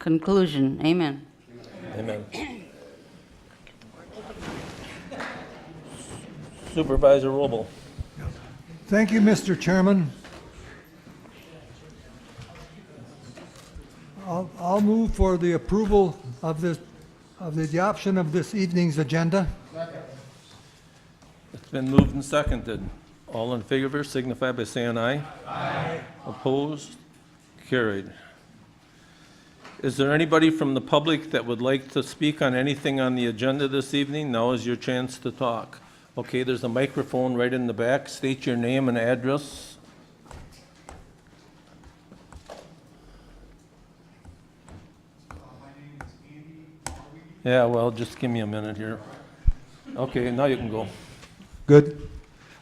conclusion. Amen. Amen. Supervisor Robel. Thank you, Mr. Chairman. I'll move for the approval of the adoption of this evening's agenda. It's been moved and seconded. All in favor signify by saying aye. Aye. Opposed? Carried. Is there anybody from the public that would like to speak on anything on the agenda this evening? Now is your chance to talk. Okay, there's a microphone right in the back. State your name and address. Yeah, well, just give me a minute here. Okay, now you can go. Good.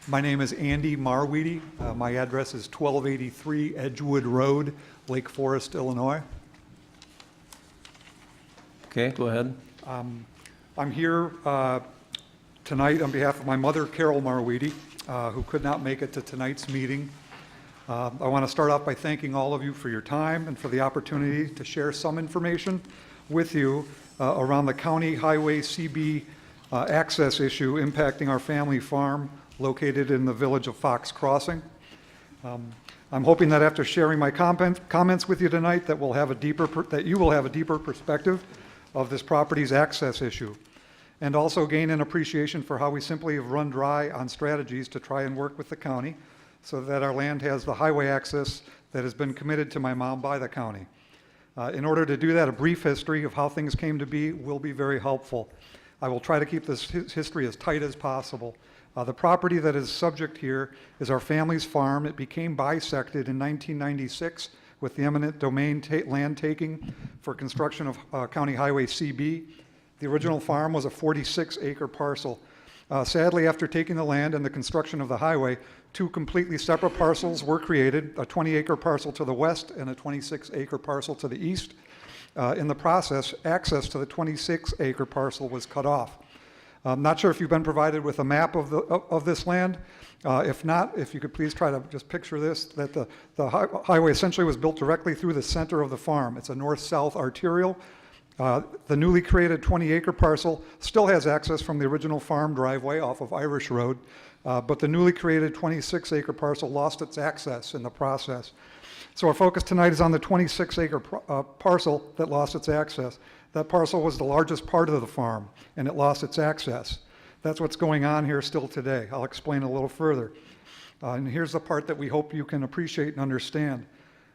My name is Andy Marweedy. My address is 1283 Edgewood Road, Lake Forest, Illinois. Okay, go ahead. I'm here tonight on behalf of my mother, Carol Marweedy, who could not make it to tonight's meeting. I want to start off by thanking all of you for your time and for the opportunity to share some information with you around the County Highway CB access issue impacting our family farm located in the village of Fox Crossing. I'm hoping that after sharing my comments with you tonight that you will have a deeper perspective of this property's access issue, and also gain an appreciation for how we simply have run dry on strategies to try and work with the county so that our land has the highway access that has been committed to my mom by the county. In order to do that, a brief history of how things came to be will be very helpful. I will try to keep this history as tight as possible. The property that is subject here is our family's farm. It became bisected in 1996 with the eminent domain land taking for construction of County Highway CB. The original farm was a 46-acre parcel. Sadly, after taking the land and the construction of the highway, two completely separate parcels were created, a 20-acre parcel to the west and a 26-acre parcel to the east. In the process, access to the 26-acre parcel was cut off. I'm not sure if you've been provided with a map of this land. If not, if you could please try to just picture this, that the highway essentially was built directly through the center of the farm. It's a north-south arterial. The newly created 20-acre parcel still has access from the original farm driveway off of Irish Road, but the newly created 26-acre parcel lost its access in the process. So our focus tonight is on the 26-acre parcel that lost its access. That parcel was the largest part of the farm, and it lost its access. That's what's going on here still today. I'll explain a little further. And here's the part that we hope you can appreciate and understand.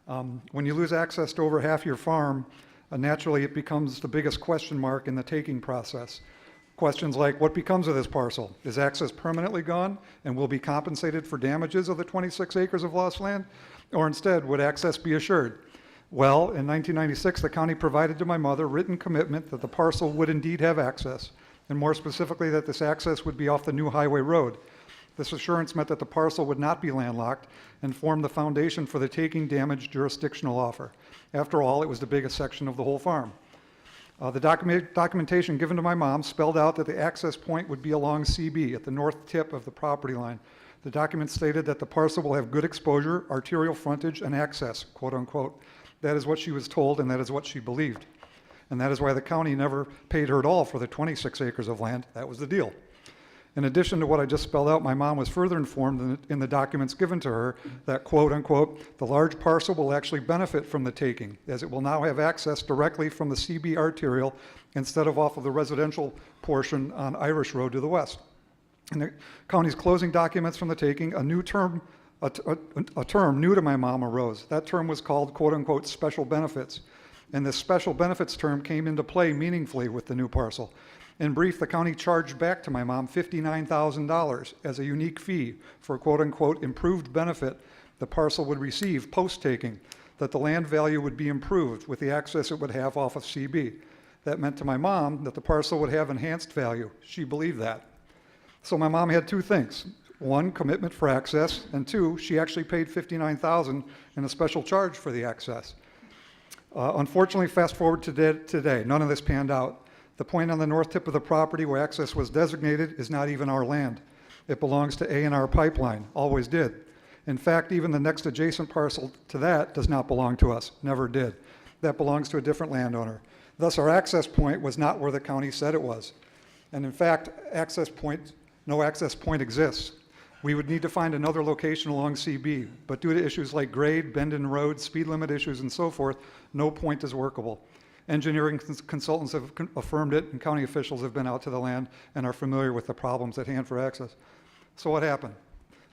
When you lose access to over half your farm, naturally it becomes the biggest question mark in the taking process. Questions like, what becomes of this parcel? Is access permanently gone and will be compensated for damages of the 26 acres of lost land? Or instead, would access be assured? Well, in 1996, the county provided to my mother written commitment that the parcel would indeed have access, and more specifically that this access would be off the new highway road. This assurance meant that the parcel would not be landlocked and formed the foundation for the taking damage jurisdictional offer. After all, it was the biggest section of the whole farm. The documentation given to my mom spelled out that the access point would be along CB at the north tip of the property line. The document stated that the parcel will have good exposure, arterial frontage, and access, quote unquote. That is what she was told, and that is what she believed. And that is why the county never paid her at all for the 26 acres of land. That was the deal. In addition to what I just spelled out, my mom was further informed in the documents given to her that, quote unquote, the large parcel will actually benefit from the taking, as it will now have access directly from the CB arterial instead of off of the residential portion on Irish Road to the west. In the county's closing documents from the taking, a term new to my mom arose. That term was called, quote unquote, special benefits. And this special benefits term came into play meaningfully with the new parcel. In brief, the county charged back to my mom $59,000 as a unique fee for, quote unquote, improved benefit the parcel would receive post-taking, that the land value would be improved with the access it would have off of CB. That meant to my mom that the parcel would have enhanced value. She believed that. So my mom had two things. One, commitment for access, and two, she actually paid $59,000 in a special charge for the access. Unfortunately, fast forward to today, none of this panned out. The point on the north tip of the property where access was designated is not even our land. It belongs to A&R Pipeline, always did. In fact, even the next adjacent parcel to that does not belong to us, never did. that belongs to a different landowner. Thus, our access point was not where the county said it was. And in fact, no access point exists. We would need to find another location along CB, but due to issues like grade, bend in road, speed limit issues, and so forth, no point is workable. Engineering consultants have affirmed it, and county officials have been out to the land and are familiar with the problems at hand for access. So what happened?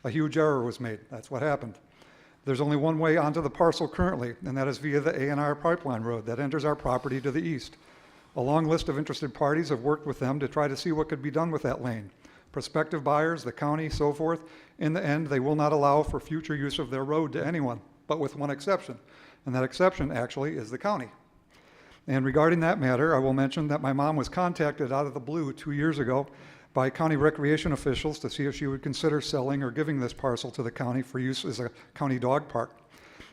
A huge error was made. That's what happened. There's only one way onto the parcel currently, and that is via the A&R pipeline road that enters our property to the east. A long list of interested parties have worked with them to try to see what could be done with that lane. Prospective buyers, the county, so forth. In the end, they will not allow for future use of their road to anyone, but with one exception. And that exception actually is the county. And regarding that matter, I will mention that my mom was contacted out of the blue 2 years ago by county recreation officials to see if she would consider selling or giving this parcel to the county for use as a county dog park.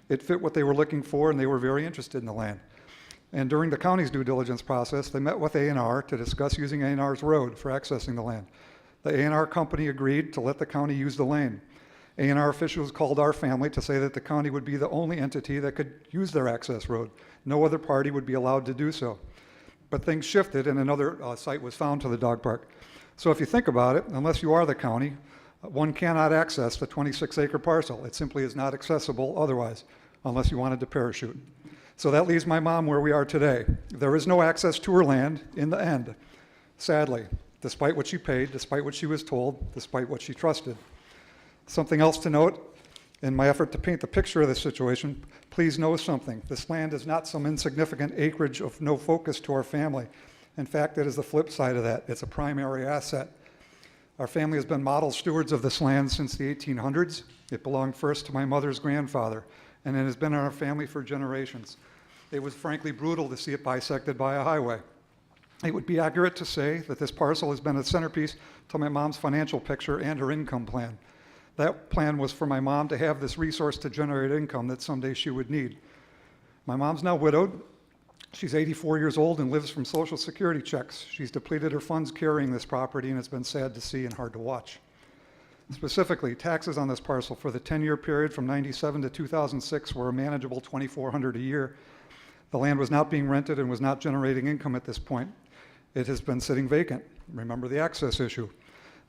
It fit what they were looking for, and they were very interested in the land. And during the county's due diligence process, they met with A&R to discuss using A&R's road for accessing the land. The A&R company agreed to let the county use the lane. A&R officials called our family to say that the county would be the only entity that could use their access road. No other party would be allowed to do so. But things shifted, and another site was found to the dog park. So if you think about it, unless you are the county, one cannot access the 26-acre parcel. It simply is not accessible otherwise, unless you wanted to parachute. So that leaves my mom where we are today. There is no access to her land in the end, sadly, despite what she paid, despite what she was told, despite what she trusted. Something else to note, in my effort to paint the picture of this situation, please know something. This land is not some insignificant acreage of no focus to our family. In fact, it is the flip side of that. It's a primary asset. Our family has been model stewards of this land since the 1800s. It belonged first to my mother's grandfather, and it has been in our family for generations. It was frankly brutal to see it bisected by a highway. It would be accurate to say that this parcel has been a centerpiece to my mom's financial picture and her income plan. That plan was for my mom to have this resource to generate income that someday she would need. My mom's now widowed. She's 84 years old and lives from Social Security checks. She's depleted her funds carrying this property, and it's been sad to see and hard to watch. Specifically, taxes on this parcel for the 10-year period from 97 to 2006 were a manageable $2,400 a year. The land was not being rented and was not generating income at this point. It has been sitting vacant. Remember the access issue.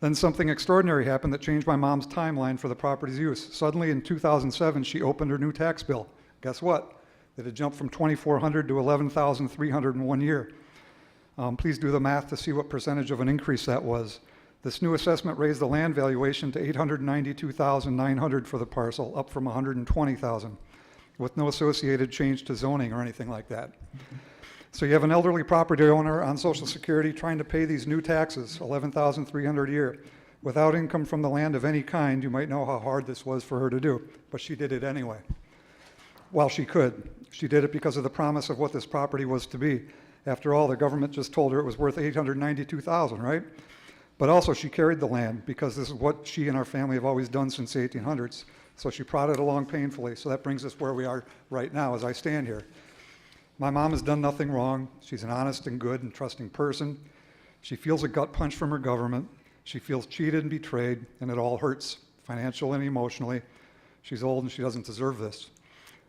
Then something extraordinary happened that changed my mom's timeline for the property's use. Suddenly in 2007, she opened her new tax bill. Guess what? It had jumped from $2,400 to $11,300 in 1 year. Please do the math to see what percentage of an increase that was. This new assessment raised the land valuation to $892,900 for the parcel, up from $120,000, with no associated change to zoning or anything like that. So you have an elderly property owner on Social Security trying to pay these new taxes, $11,300 a year. Without income from the land of any kind, you might know how hard this was for her to do, but she did it anyway. While she could. She did it because of the promise of what this property was to be. After all, the government just told her it was worth $892,000, right? But also she carried the land because this is what she and our family have always done since the 1800s. So she prodded along painfully. So that brings us where we are right now as I stand here. My mom has done nothing wrong. She's an honest and good and trusting person. She feels a gut punch from her government. She feels cheated and betrayed, and it all hurts, financially and emotionally. She's old and she doesn't deserve this.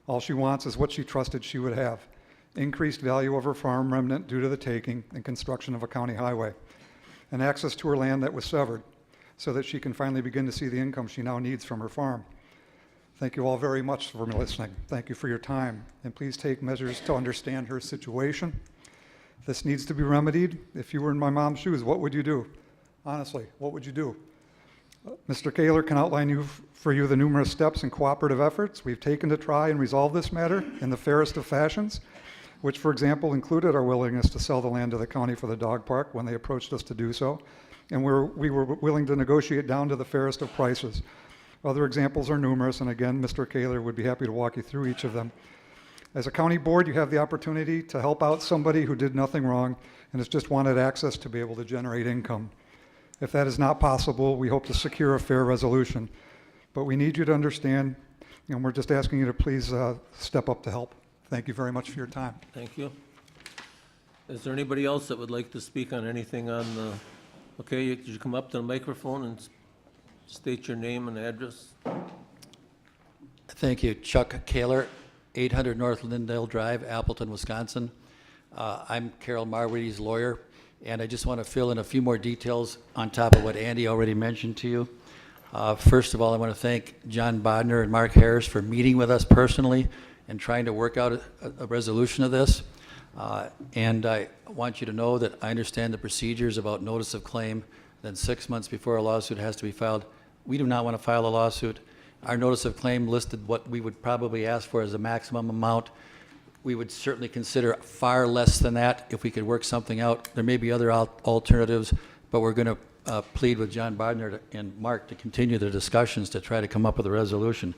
All she wants is what she trusted she would have: increased value of her farm remnant due to the taking and construction of a county highway, and access to her land that was severed so that she can finally begin to see the income she now needs from her farm. Thank you all very much for listening. Thank you for your time, and please take measures to understand her situation. This needs to be remedied. If you were in my mom's shoes, what would you do? Honestly, what would you do? Mr. Kaler can outline for you the numerous steps and cooperative efforts we've taken to try and resolve this matter in the fairest of fashions, which, for example, included our willingness to sell the land to the county for the dog park when they approached us to do so, and we were willing to negotiate down to the fairest of prices. Other examples are numerous, and again, Mr. Kaler would be happy to walk you through each of them. As a county board, you have the opportunity to help out somebody who did nothing wrong and has just wanted access to be able to generate income. If that is not possible, we hope to secure a fair resolution. But we need you to understand, and we're just asking you to please step up to help. Thank you very much for your time. Thank you. Is there anybody else that would like to speak on anything on the, okay, could you come up to the microphone and state your name and address? Thank you. Chuck Kaler, 800 North Lindale Drive, Appleton, Wisconsin. I'm Carol Marweedy's lawyer, and I just want to fill in a few more details on top of what Andy already mentioned to you. First of all, I want to thank John Bodner and Mark Harris for meeting with us personally and trying to work out a resolution of this. And I want you to know that I understand the procedures about notice of claim. Then 6 months before a lawsuit has to be filed. We do not want to file a lawsuit. Our notice of claim listed what we would probably ask for as a maximum amount. We would certainly consider far less than that if we could work something out. There may be other alternatives, but we're going to plead with John Bodner and Mark to continue the discussions to try to come up with a resolution.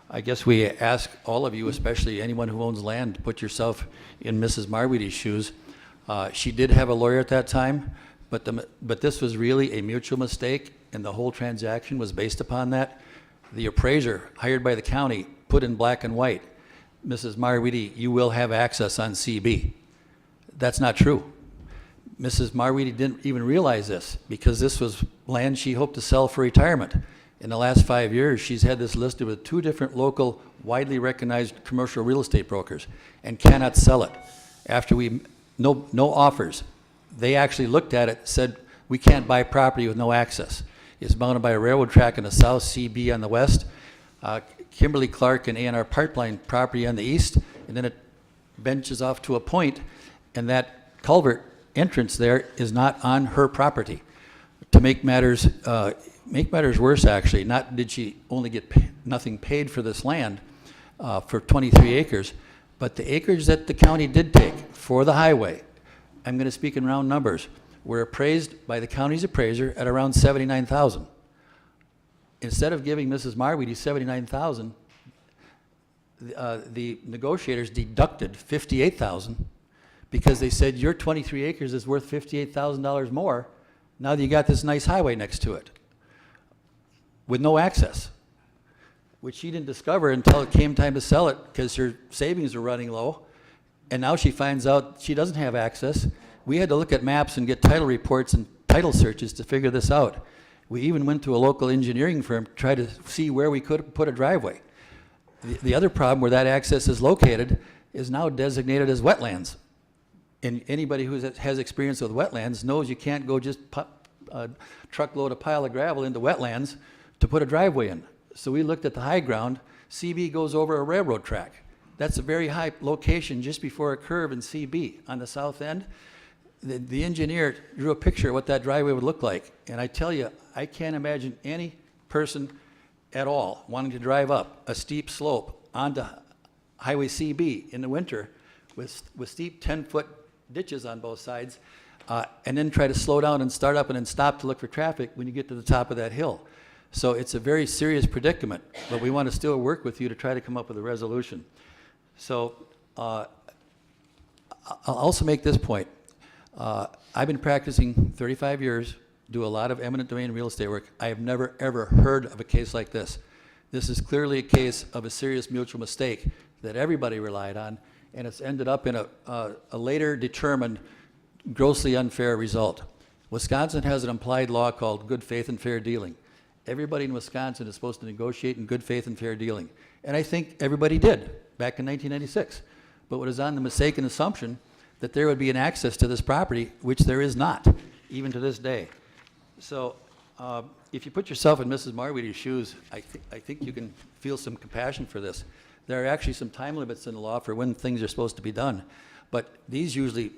I guess we ask all of you, especially anyone who owns land, to put yourself in Mrs. Marweedy's shoes. She did have a lawyer at that time, but this was really a mutual mistake, and the whole transaction was based upon that. The appraiser hired by the county put in black and white, Mrs. Marweedy, you will have access on CB. That's not true. Mrs. Marweedy didn't even realize this because this was land she hoped to sell for retirement. In the last 5 years, she's had this listed with 2 different local, widely recognized commercial real estate brokers and cannot sell it. After no offers, they actually looked at it, said, we can't buy property with no access. It's bounded by a railroad track in the south, CB on the west, Kimberly Clark and A&R Pipeline property on the east, and then it benches off to a point, and that culvert entrance there is not on her property. To make matters worse, actually, not did she only get nothing paid for this land for 23 acres, but the acres that the county did take for the highway, I'm going to speak in round numbers, were appraised by the county's appraiser at around $79,000. Instead of giving Mrs. Marweedy $79,000, the negotiators deducted $58,000 because they said your 23 acres is worth $58,000 more now that you got this nice highway next to it with no access, which she didn't discover until it came time to sell it because her savings were running low. And now she finds out she doesn't have access. We had to look at maps and get title reports and title searches to figure this out. We even went to a local engineering firm to try to see where we could put a driveway. The other problem where that access is located is now designated as wetlands. And anybody who has experience with wetlands knows you can't go just truckload a pile of gravel into wetlands to put a driveway in. So we looked at the high ground. CB goes over a railroad track. That's a very high location just before a curve in CB on the south end. The engineer drew a picture of what that driveway would look like. And I tell you, I can't imagine any person at all wanting to drive up a steep slope onto Highway CB in the winter with steep 10-foot ditches on both sides, and then try to slow down and start up and then stop to look for traffic when you get to the top of that hill. So it's a very serious predicament, but we want to still work with you to try to come up with a resolution. So I'll also make this point. I've been practicing 35 years, do a lot of eminent domain real estate work. I have never, ever heard of a case like this. This is clearly a case of a serious mutual mistake that everybody relied on, and it's ended up in a later determined grossly unfair result. Wisconsin has an implied law called good faith and fair dealing. Everybody in Wisconsin is supposed to negotiate in good faith and fair dealing. And I think everybody did back in 1996. But it was on the mistaken assumption that there would be an access to this property, which there is not, even to this day. So if you put yourself in Mrs. Marweedy's shoes, I think you can feel some compassion for this. There are actually some time limits in the law for when things are supposed to be done. But these usually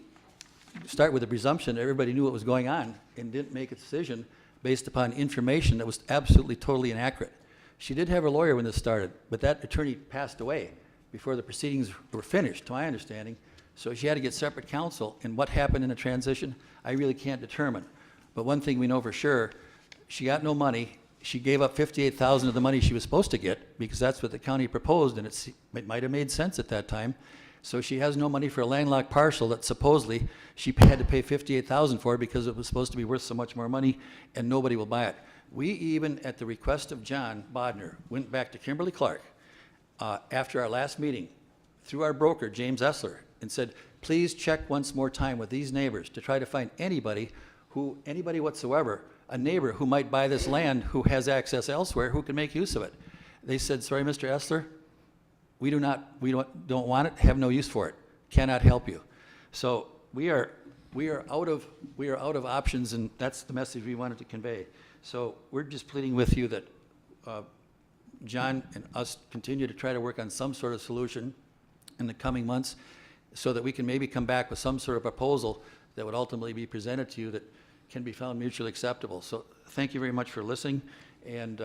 start with the presumption that everybody knew what was going on and didn't make a decision based upon information that was absolutely, totally inaccurate. She did have a lawyer when this started, but that attorney passed away before the proceedings were finished, to my understanding. So she had to get separate counsel, and what happened in the transition, I really can't determine. But one thing we know for sure, she got no money. She gave up $58,000 of the money she was supposed to get because that's what the county proposed, and it might have made sense at that time. So she has no money for a landlocked parcel that supposedly she had to pay $58,000 for because it was supposed to be worth so much more money, and nobody will buy it. We even, at the request of John Bodner, went back to Kimberly Clark after our last meeting through our broker, James Essler, and said, please check once more time with these neighbors to try to find anybody whatsoever, a neighbor who might buy this land who has access elsewhere who can make use of it. They said, sorry, Mr. Essler, we don't want it, have no use for it, cannot help you. So we are out of options, and that's the message we wanted to convey. So we're just pleading with you that John and us continue to try to work on some sort of solution in the coming months so that we can maybe come back with some sort of proposal that would ultimately be presented to you that can be found mutually acceptable. So thank you very much for listening, and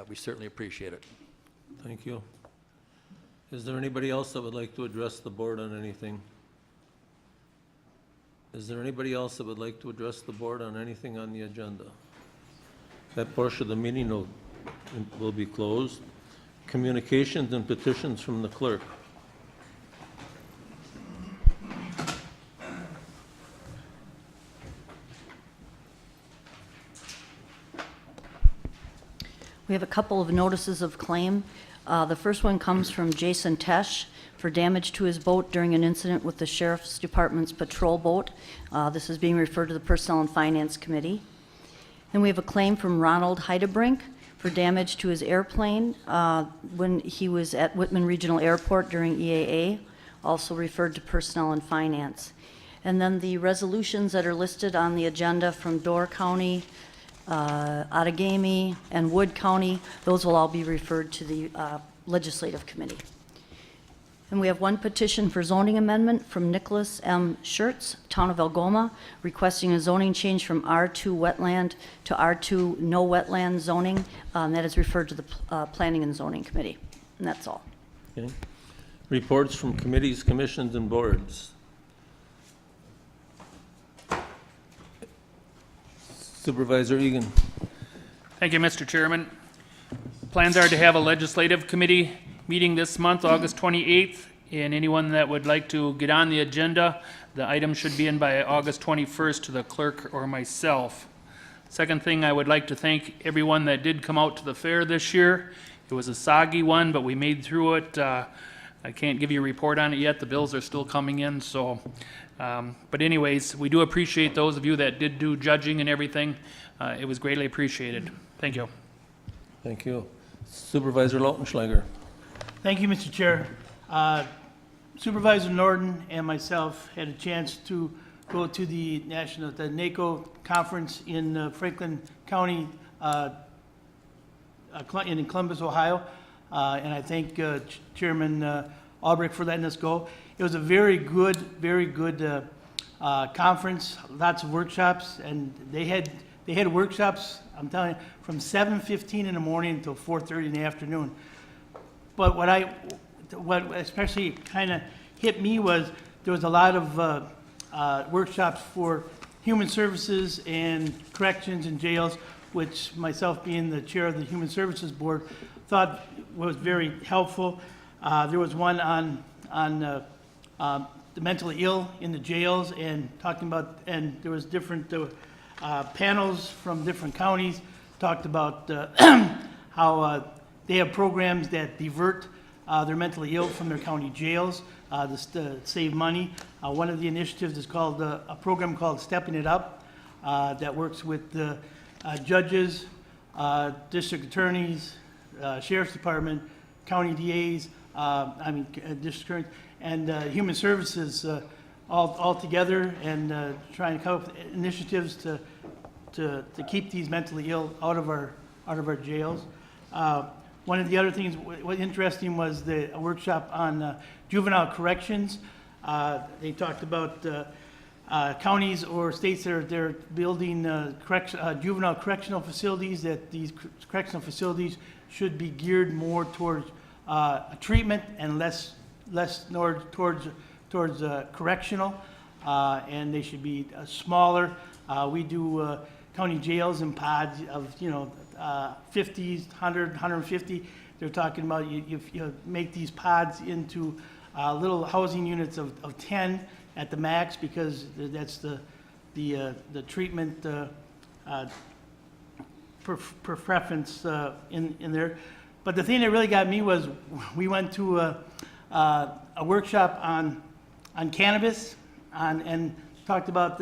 we certainly appreciate it. Thank you. Is there anybody else that would like to address the board on anything? Is there anybody else that would like to address the board on anything on the agenda? That portion of the meeting will be closed. Communications and petitions from the clerk. We have a couple of notices of claim. The first one comes from Jason Tesh for damage to his boat during an incident with the Sheriff's Department's patrol boat. This is being referred to the Personnel and Finance Committee. And we have a claim from Ronald Heidebrink for damage to his airplane when he was at Whitman Regional Airport during EAA, also referred to Personnel and Finance. And then the resolutions that are listed on the agenda from Door County, Outagamie, and Wood County, those will all be referred to the Legislative Committee. And we have one petition for zoning amendment from Nicholas M. Schertz, Town of Algoma, requesting a zoning change from R2 wetland to R2 no wetland zoning. That is referred to the Planning and Zoning Committee. And that's all. Okay. Reports from committees, commissions, and boards. Supervisor Egan. Thank you, Mr. Chairman. Plans are to have a legislative committee meeting this month, August 28th, and anyone that would like to get on the agenda, the item should be in by August 21st to the clerk or myself. Second thing, I would like to thank everyone that did come out to the fair this year. It was a soggy one, but we made through it. I can't give you a report on it yet. The bills are still coming in, so. But anyways, we do appreciate those of you that did do judging and everything. It was greatly appreciated. Thank you. Thank you. Supervisor Lautenschlager. Thank you, Mr. Chair. Supervisor Norton and myself had a chance to go to the NACO conference in Franklin County, in Columbus, Ohio. And I thank Chairman Albrecht for letting us go. It was a very good conference, lots of workshops, and they had workshops, I'm telling you, from 7:15 in the morning until 4:30 in the afternoon. But what especially kind of hit me was there was a lot of workshops for human services and corrections and jails, which myself being the chair of the Human Services Board thought was very helpful. There was one on the mentally ill in the jails and talking about, and there was different panels from different counties talked about how they have programs that divert their mentally ill from their county jails to save money. One of the initiatives is called a program called Stepping It Up that works with judges, district attorneys, sheriff's department, county DAs, district attorneys, and human services all together and trying to come up with initiatives to keep these mentally ill out of our jails. One of the other things what was interesting was the workshop on juvenile corrections. They talked about counties or states that they're building juvenile correctional facilities, that these correctional facilities should be geared more towards treatment and less towards correctional, and they should be smaller. We do county jails and pods of 50s, 100, 150. They're talking about you make these pods into little housing units of 10 at the max, because that's the treatment preference in there. But the thing that really got me was we went to a workshop on cannabis and talked about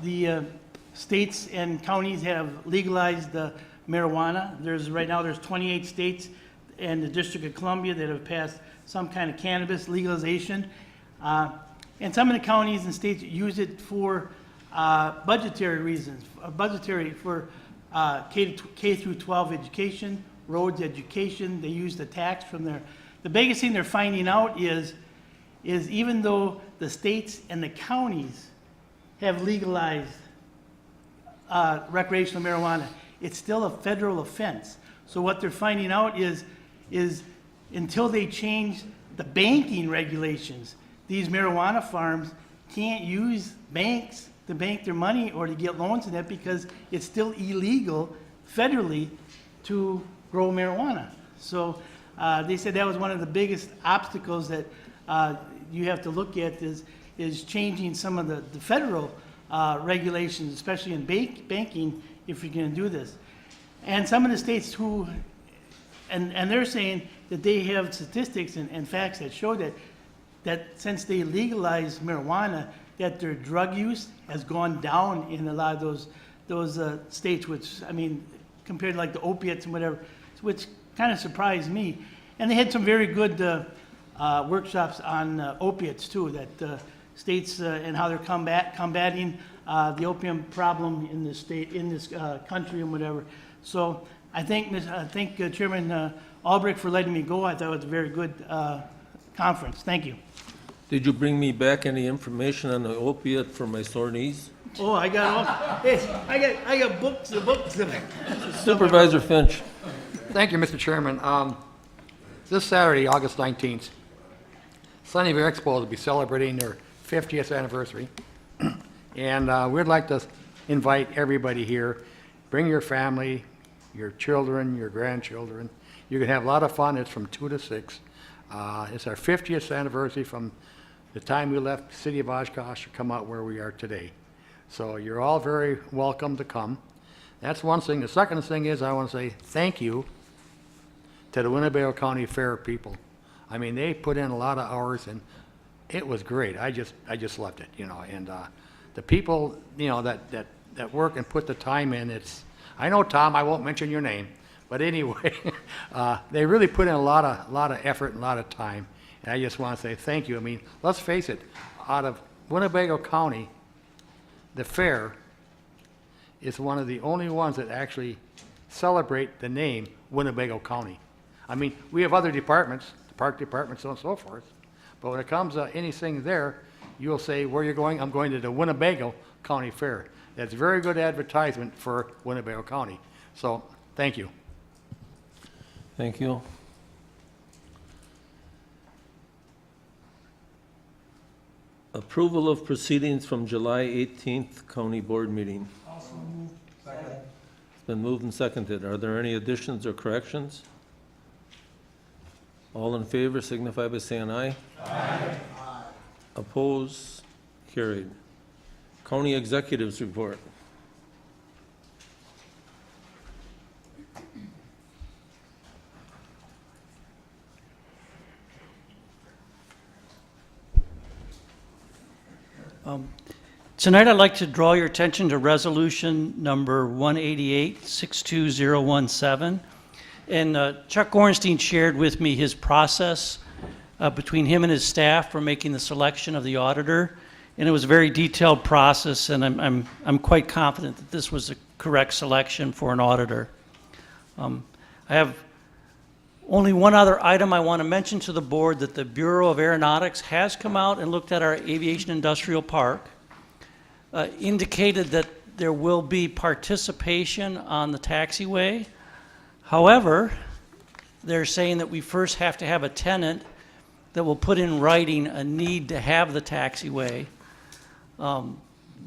the states and counties have legalized marijuana. Right now there's 28 states and the District of Columbia that have passed some kind of cannabis legalization. And some of the counties and states use it for budgetary reasons, for K through 12 education, roads education. They use the tax from there. The biggest thing they're finding out is even though the states and the counties have legalized recreational marijuana, it's still a federal offense. So what they're finding out is until they change the banking regulations, these marijuana farms can't use banks to bank their money or to get loans in that because it's still illegal federally to grow marijuana. So they said that was one of the biggest obstacles that you have to look at is changing some of the federal regulations, especially in banking, if you're going to do this. And some of the states who, and they're saying that they have statistics and facts that show that since they legalized marijuana, that their drug use has gone down in a lot of those states, which, I mean, compared to like the opiates and whatever, which kind of surprised me. And they had some very good workshops on opiates too, that states and how they're combating the opium problem in this state, in this country and whatever. So I thank Chairman Albrecht for letting me go. I thought it was a very good conference. Thank you. Did you bring me back any information on the opiate for my sore knees? Oh, I got all. Hey, I got books and books of it. Supervisor Finch. Thank you, Mr. Chairman. This Saturday, August 19th, Sunnyvale Expo will be celebrating their 50th anniversary. And we'd like to invite everybody here. Bring your family, your children, your grandchildren. You can have a lot of fun. It's from 2 to 6. It's our 50th anniversary from the time we left the city of Oshkosh to come out where we are today. So you're all very welcome to come. That's one thing. The second thing is I want to say thank you to the Winnebago County Fair people. I mean, they put in a lot of hours, and it was great. I just loved it, you know. And the people, you know, that work and put the time in, I know, Tom, I won't mention your name, but anyway, they really put in a lot of effort and a lot of time. And I just want to say thank you. I mean, let's face it, out of Winnebago County, the fair is one of the only ones that actually celebrate the name Winnebago County. I mean, we have other departments, the park department, so on and so forth, but when it comes to anything there, you'll say, where you're going? I'm going to the Winnebago County Fair. That's very good advertisement for Winnebago County. So, thank you. Thank you. Approval of proceedings from July 18th County Board meeting. It's been moved and seconded. Are there any additions or corrections? All in favor signify by saying aye. Aye. Opposed? Carried. County Executives Report. Tonight, I'd like to draw your attention to resolution number 188-62017. And Chuck Gorenstein shared with me his process between him and his staff for making the selection of the auditor. And it was a very detailed process, and I'm quite confident that this was a correct selection for an auditor. I have only one other item I want to mention to the board, that the Bureau of Aeronautics has come out and looked at our aviation industrial park, indicated that there will be participation on the taxiway. However, they're saying that we first have to have a tenant that will put in writing a need to have the taxiway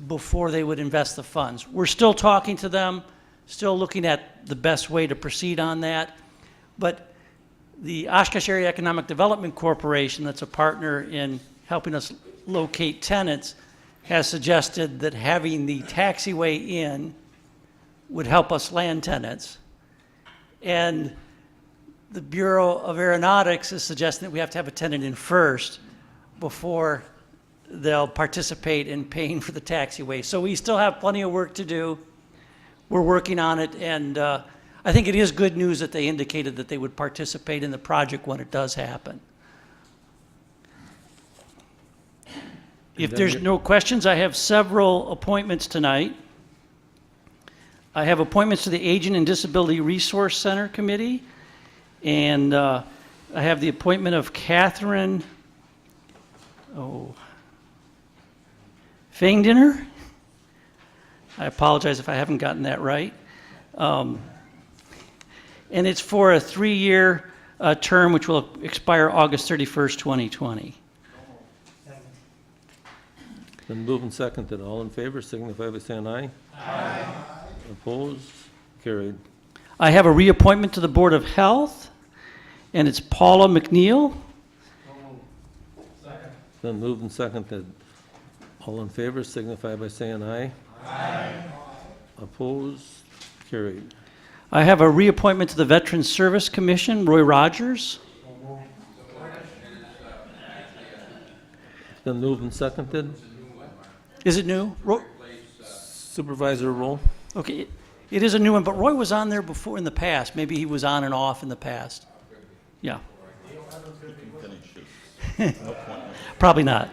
before they would invest the funds. We're still talking to them, still looking at the best way to proceed on that, but the Oshkosh Area Economic Development Corporation, that's a partner in helping us locate tenants, has suggested that having the taxiway in would help us land tenants. And the Bureau of Aeronautics is suggesting that we have to have a tenant in first before they'll participate in paying for the taxiway. So we still have plenty of work to do. We're working on it, and I I think it is good news that they indicated that they would participate in the project when it does happen. If there's no questions, I have several appointments tonight. I have appointments to the Aging and Disability Resource Center Committee, and I have the appointment of Catherine Fangdiner. I apologize if I haven't gotten that right. And it's for a 3-year term, which will expire August 31st, 2020. Been moved and seconded. All in favor signify by saying aye. Aye. Opposed? Carried. I have a reappointment to the Board of Health, and it's Paula McNeil. Been moved and seconded. All in favor signify by saying aye. Aye. Opposed? Carried. I have a reappointment to the Veterans Service Commission, Roy Rogers. Been moved and seconded. Is it new? Supervisor Roll. Okay, it is a new one, but Roy was on there before in the past. Maybe he was on and off in the past. Yeah. Probably not.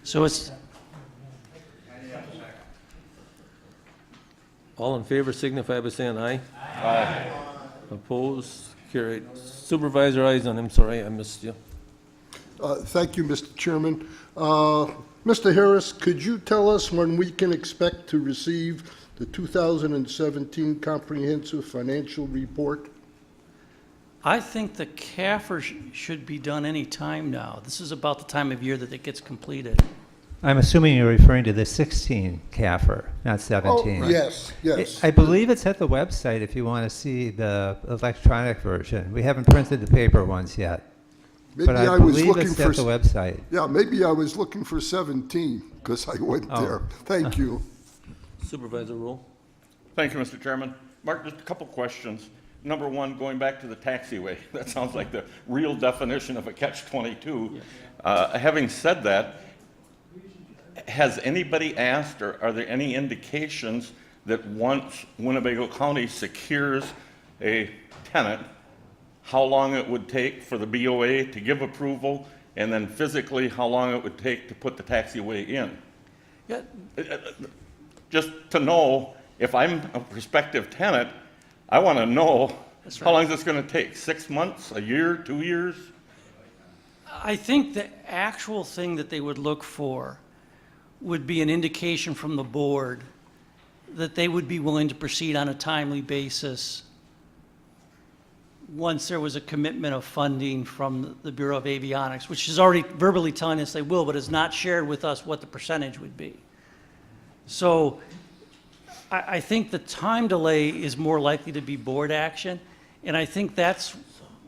So it's, All in favor signify by saying aye. Aye. Opposed? Carried. Supervisor Eisen, I'm sorry, I missed you. Thank you, Mr. Chairman. Mr. Harris, could you tell us when we can expect to receive the 2017 Comprehensive Financial Report? I think the CAFR should be done any time now. This is about the time of year that it gets completed. I'm assuming you're referring to the 16 CAFR, not 17. Oh, yes, yes. I believe it's at the website if you want to see the electronic version. We haven't printed the paper ones yet. Maybe But I was believe looking it's for, at the website. yeah, maybe I was looking for 17 because I went Oh. there. Thank you. Supervisor Roll. Thank you, Mr. Chairman. Mark, just a couple questions. Number one, going back to the taxiway, that sounds like the real definition of a catch-22. Having said that, has anybody asked, or are there any indications that once Winnebago County secures a tenant, how long it would take for the BOA to give approval, and then physically how long it would take to put the taxiway in? Yeah, Just to know, if I'm a prospective tenant, I want to know That's how right. long is this going to take? 6 months, a year, 2 years? I think the actual thing that they would look for would be an indication from the board that they would be willing to proceed on a timely basis once there was a commitment of funding from the Bureau of Avionics, which is already verbally telling us they will, but has not shared with us what the percentage would be. So I think the time delay is more likely to be board action, and I think that's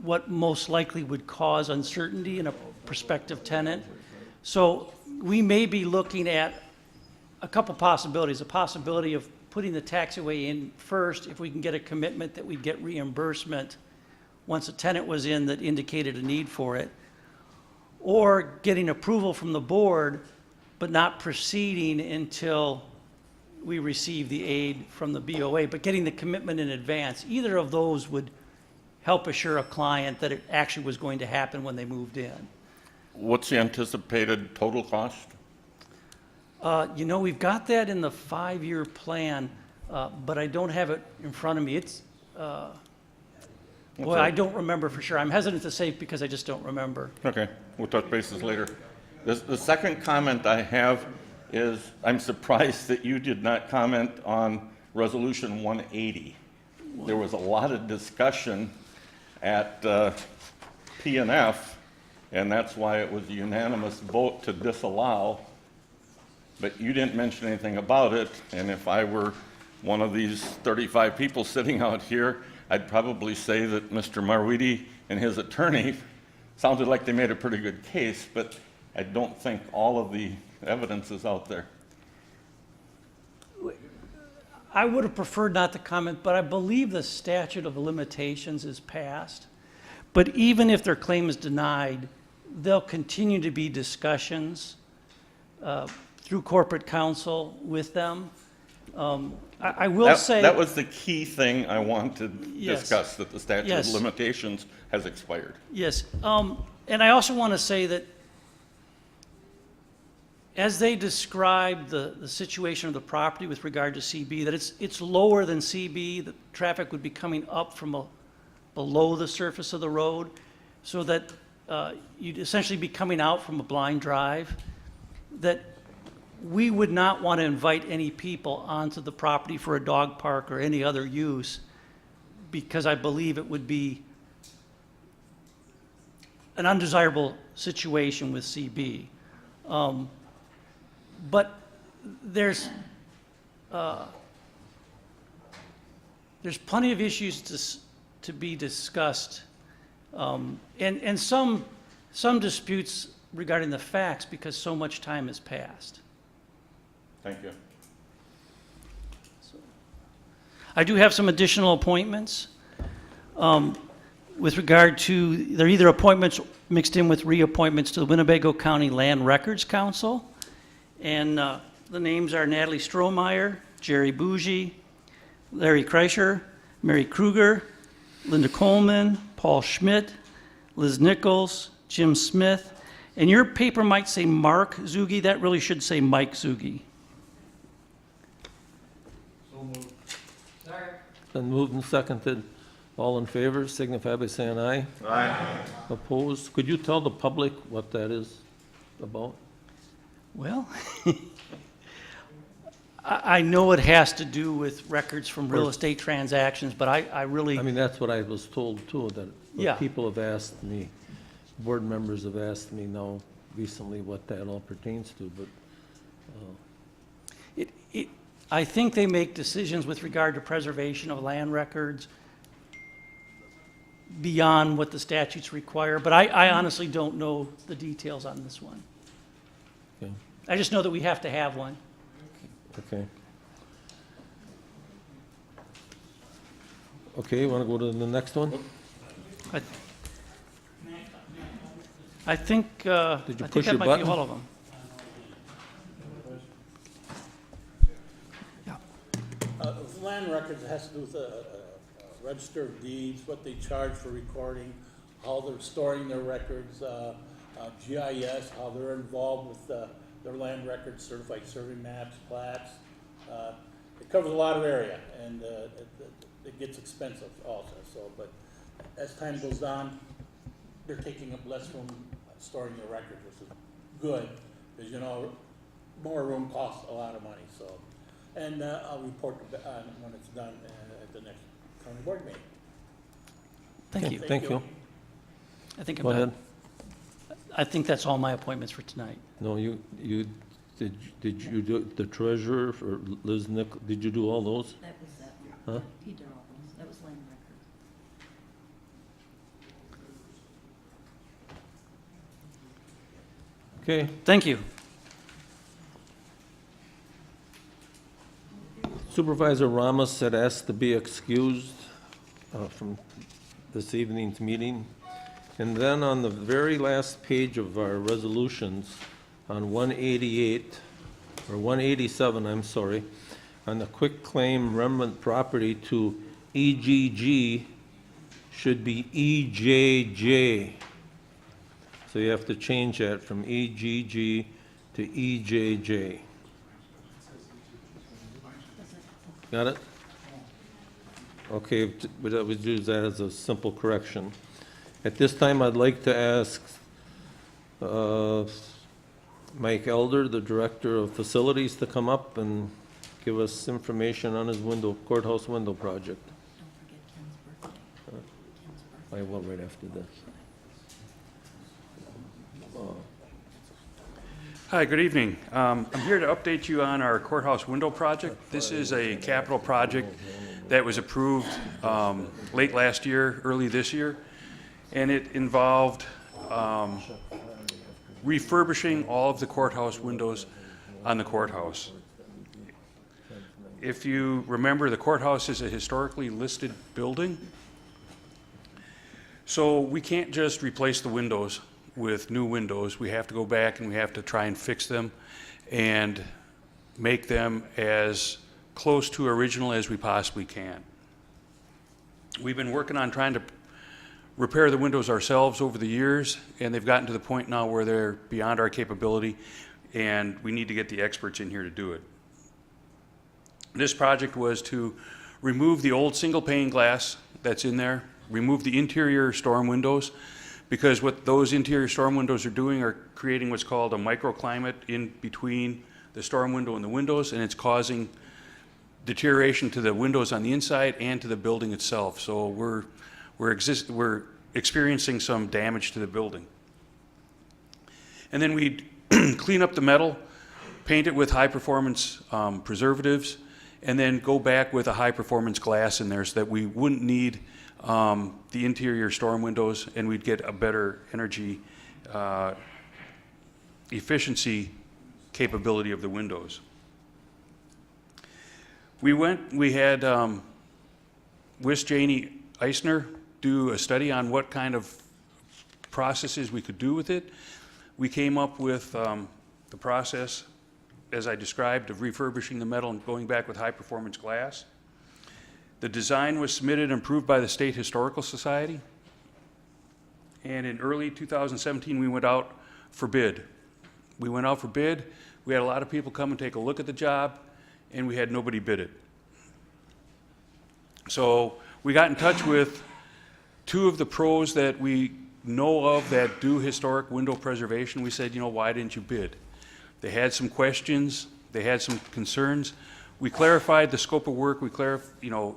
what most likely would cause uncertainty in a prospective tenant. So we may be looking at a couple possibilities, a possibility of putting the taxiway in first if we can get a commitment that we'd get reimbursement once a tenant was in that indicated a need for it, or getting approval from the board but not proceeding until we receive the aid from the BOA, but getting the commitment in advance. Either of those would help assure a client that it actually was going to happen when they moved in. What's the anticipated total cost? You know, we've got that in the 5-year plan, but I don't have it in front of me. It's, well, I don't remember for sure. I'm hesitant to say because I just don't remember. Okay, we'll touch bases later. The second comment I have is I'm surprised that you did not comment on Resolution 180. There was a lot of discussion at P&F, and that's why it was a unanimous vote to disallow. But you didn't mention anything about it, and if I were one of these 35 people sitting out here, I'd probably say that Mr. Marwidi and his attorney sounded like they made a pretty good case, but I don't think all of the evidence is out there. I would have preferred not to comment, but I believe the statute of limitations is passed. But even if their claim is denied, there'll continue to be discussions through corporate counsel with them. I will That- say. That was the key thing I want to Yes. discuss, that the statute of Yes. limitations has expired. Yes, and I also want to say that as they describe the situation of the property with regard to CB, that it's lower than CB, that traffic would be coming up from below the surface of the road, so that you'd essentially be coming out from a blind drive, that we would not want to invite any people onto the property for a dog park or any other use, because I believe it would be an undesirable situation with CB. But there's plenty of issues to be discussed, and some disputes regarding the facts, because so much time has passed. Thank you. I do have some additional appointments. With regard to, they're either appointments mixed in with reappointments to the Winnebago County Land Records Council. And the names are Natalie Strohmeyer, Jerry Bougie, Larry Kreischer, Mary Kruger, Linda Coleman, Paul Schmidt, Liz Nichols, Jim Smith. And your paper might say Mark Zugi. That really should say Mike Zugi. Been moved and seconded. All in favor, signify by saying aye. Aye. Opposed? Could you tell the public what that is about? Well, I know it has to do with records from real estate transactions, but I really. I mean, that's what I was told too, that Yeah. people have asked me, board members have asked me now recently what that all pertains to, but I think they make decisions with regard to preservation of land records beyond what the statutes require, but I honestly don't know the details on this one. okay. I just know that we have to have one. Okay. Okay, you want to go to the next one? I think, I Did you think push that your might button? be all of them. Land records has to do with register of deeds, what they charge for recording, how they're storing their records, GIS, how they're involved with their land records, certified survey maps, plats. It covers a lot of area, and it gets expensive also. So, but as time goes on, they're taking up less room storing their records, which is good, because more room costs a lot of money. So. And I'll report on when it's done at the next county board meeting. Thank you. Thank you. I think Go ahead. I think that's all my appointments for tonight. No, did you do the treasurer for Liz Nick, did you do all those? That was that. Huh? He did all those. That was land records. Okay, Thank you. Supervisor Ramos had asked to be excused from this evening's meeting. And then on the very last page of our resolutions, on 188, or 187, I'm sorry, on the quick claim remnant property to EGG should be EJJ. So you have to change that from EGG to EJJ. Got it? Okay, but I would use that as a simple correction. At this time, I'd like to ask Mike Elder, the Director of Facilities, to come up and give us information on his courthouse window project. Don't forget Ken's birthday. I will right after this. Hi, good evening. I'm here to update you on our courthouse window project. This is a capital project that was approved late last year, early this year, and it involved refurbishing all of the courthouse windows on the courthouse. If you remember, the courthouse is a historically listed building, so we can't just replace the windows with new windows. We have to go back and we have to try and fix them and make them as close to original as we possibly can. We've been working on trying to repair the windows ourselves over the years, and they've gotten to the point now where they're beyond our capability, and we need to get the experts in here to do it. This project was to remove the old single pane glass that's in there, remove the interior storm windows, because what those interior storm windows are doing are creating what's called a microclimate in between the storm window and the windows, and it's causing deterioration to the windows on the inside and to the building itself. So we're experiencing some damage to the building. And then we clean up the metal, paint it with high-performance preservatives, and then go back with a high-performance glass in there so that we wouldn't need the interior storm windows, and we'd get a better energy efficiency capability of the windows. We had Wiss Janie Eisner do a study on what kind of processes we could do with it. We came up with the process, as I described, of refurbishing the metal and going back with high-performance glass. The design was submitted and approved by the State Historical Society. And in early 2017, we went out for bid. We went out for bid. We had a lot of people come and take a look at the job, and we had nobody bid it. So we got in touch with two of the pros that we know of that do historic window preservation. We said, you know, why didn't you bid? They had some questions. They had some concerns. We clarified the scope of work. We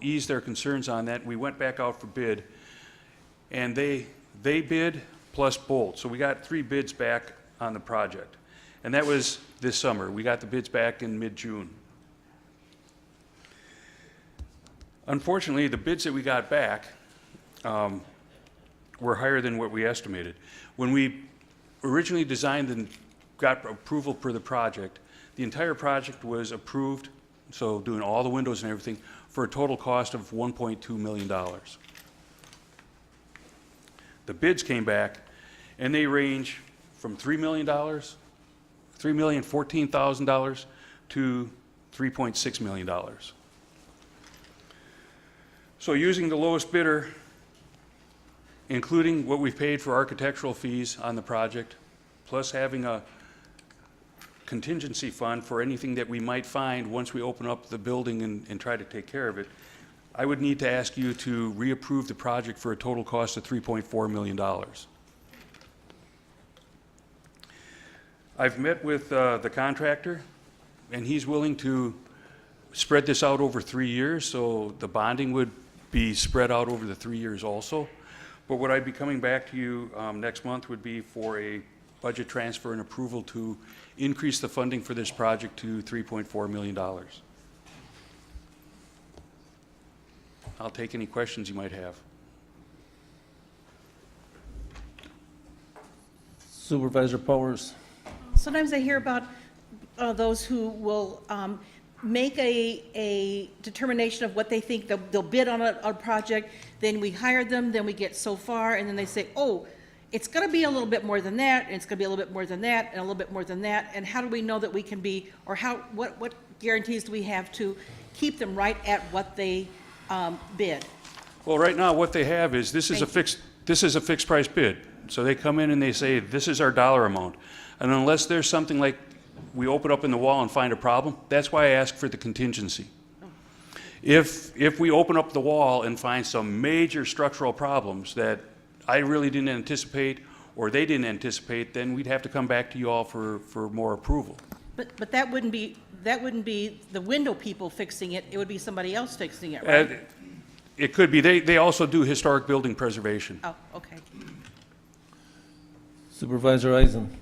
eased their concerns on that. We went back out for bid, and they bid plus Bolt. So we got 3 bids back on the project, and that was this summer. We got the bids back in mid-June. Unfortunately, the bids that we got back were higher than what we estimated. When we originally designed and got approval for the project, the entire project was approved, so doing all the windows and everything, for a total cost of $1.2 million. The bids came back, and they range from $3 million, $3,014,000 to $3.6 million. So using the lowest bidder, including what we've paid for architectural fees on the project, plus having a contingency fund for anything that we might find once we open up the building and try to take care of it, I would need to ask you to reapprove the project for a total cost of $3.4 million. I've met with the contractor, and he's willing to spread this out over 3 years, so the bonding would be spread out over the 3 years also. But what I'd be coming back to you next month would be for a budget transfer and approval to increase the funding for this project to $3.4 million. I'll take any questions you might have. Supervisor Powers. Sometimes I hear about those who will make a determination of what they think they'll bid on a project, then we hire them, then we get so far, and then they say, oh, it's going to be a little bit more than that, and it's going to be a little bit more than that, and a little bit more than that, and how do we know that we can be, or what guarantees do we have to keep them right at what they bid? Well, right now, what they have is this is a fixed price bid. So they come in and they say, this is our dollar amount. And unless there's something like we open up in the wall and find a problem, that's why I ask for the contingency. If we open up the wall and find some major structural problems that I really didn't anticipate or they didn't anticipate, then we'd have to come back to you all for more approval. But that wouldn't be the window people fixing it, it would be somebody else fixing it, right? It could be. They also do historic building preservation. Oh, okay. Supervisor Eisen.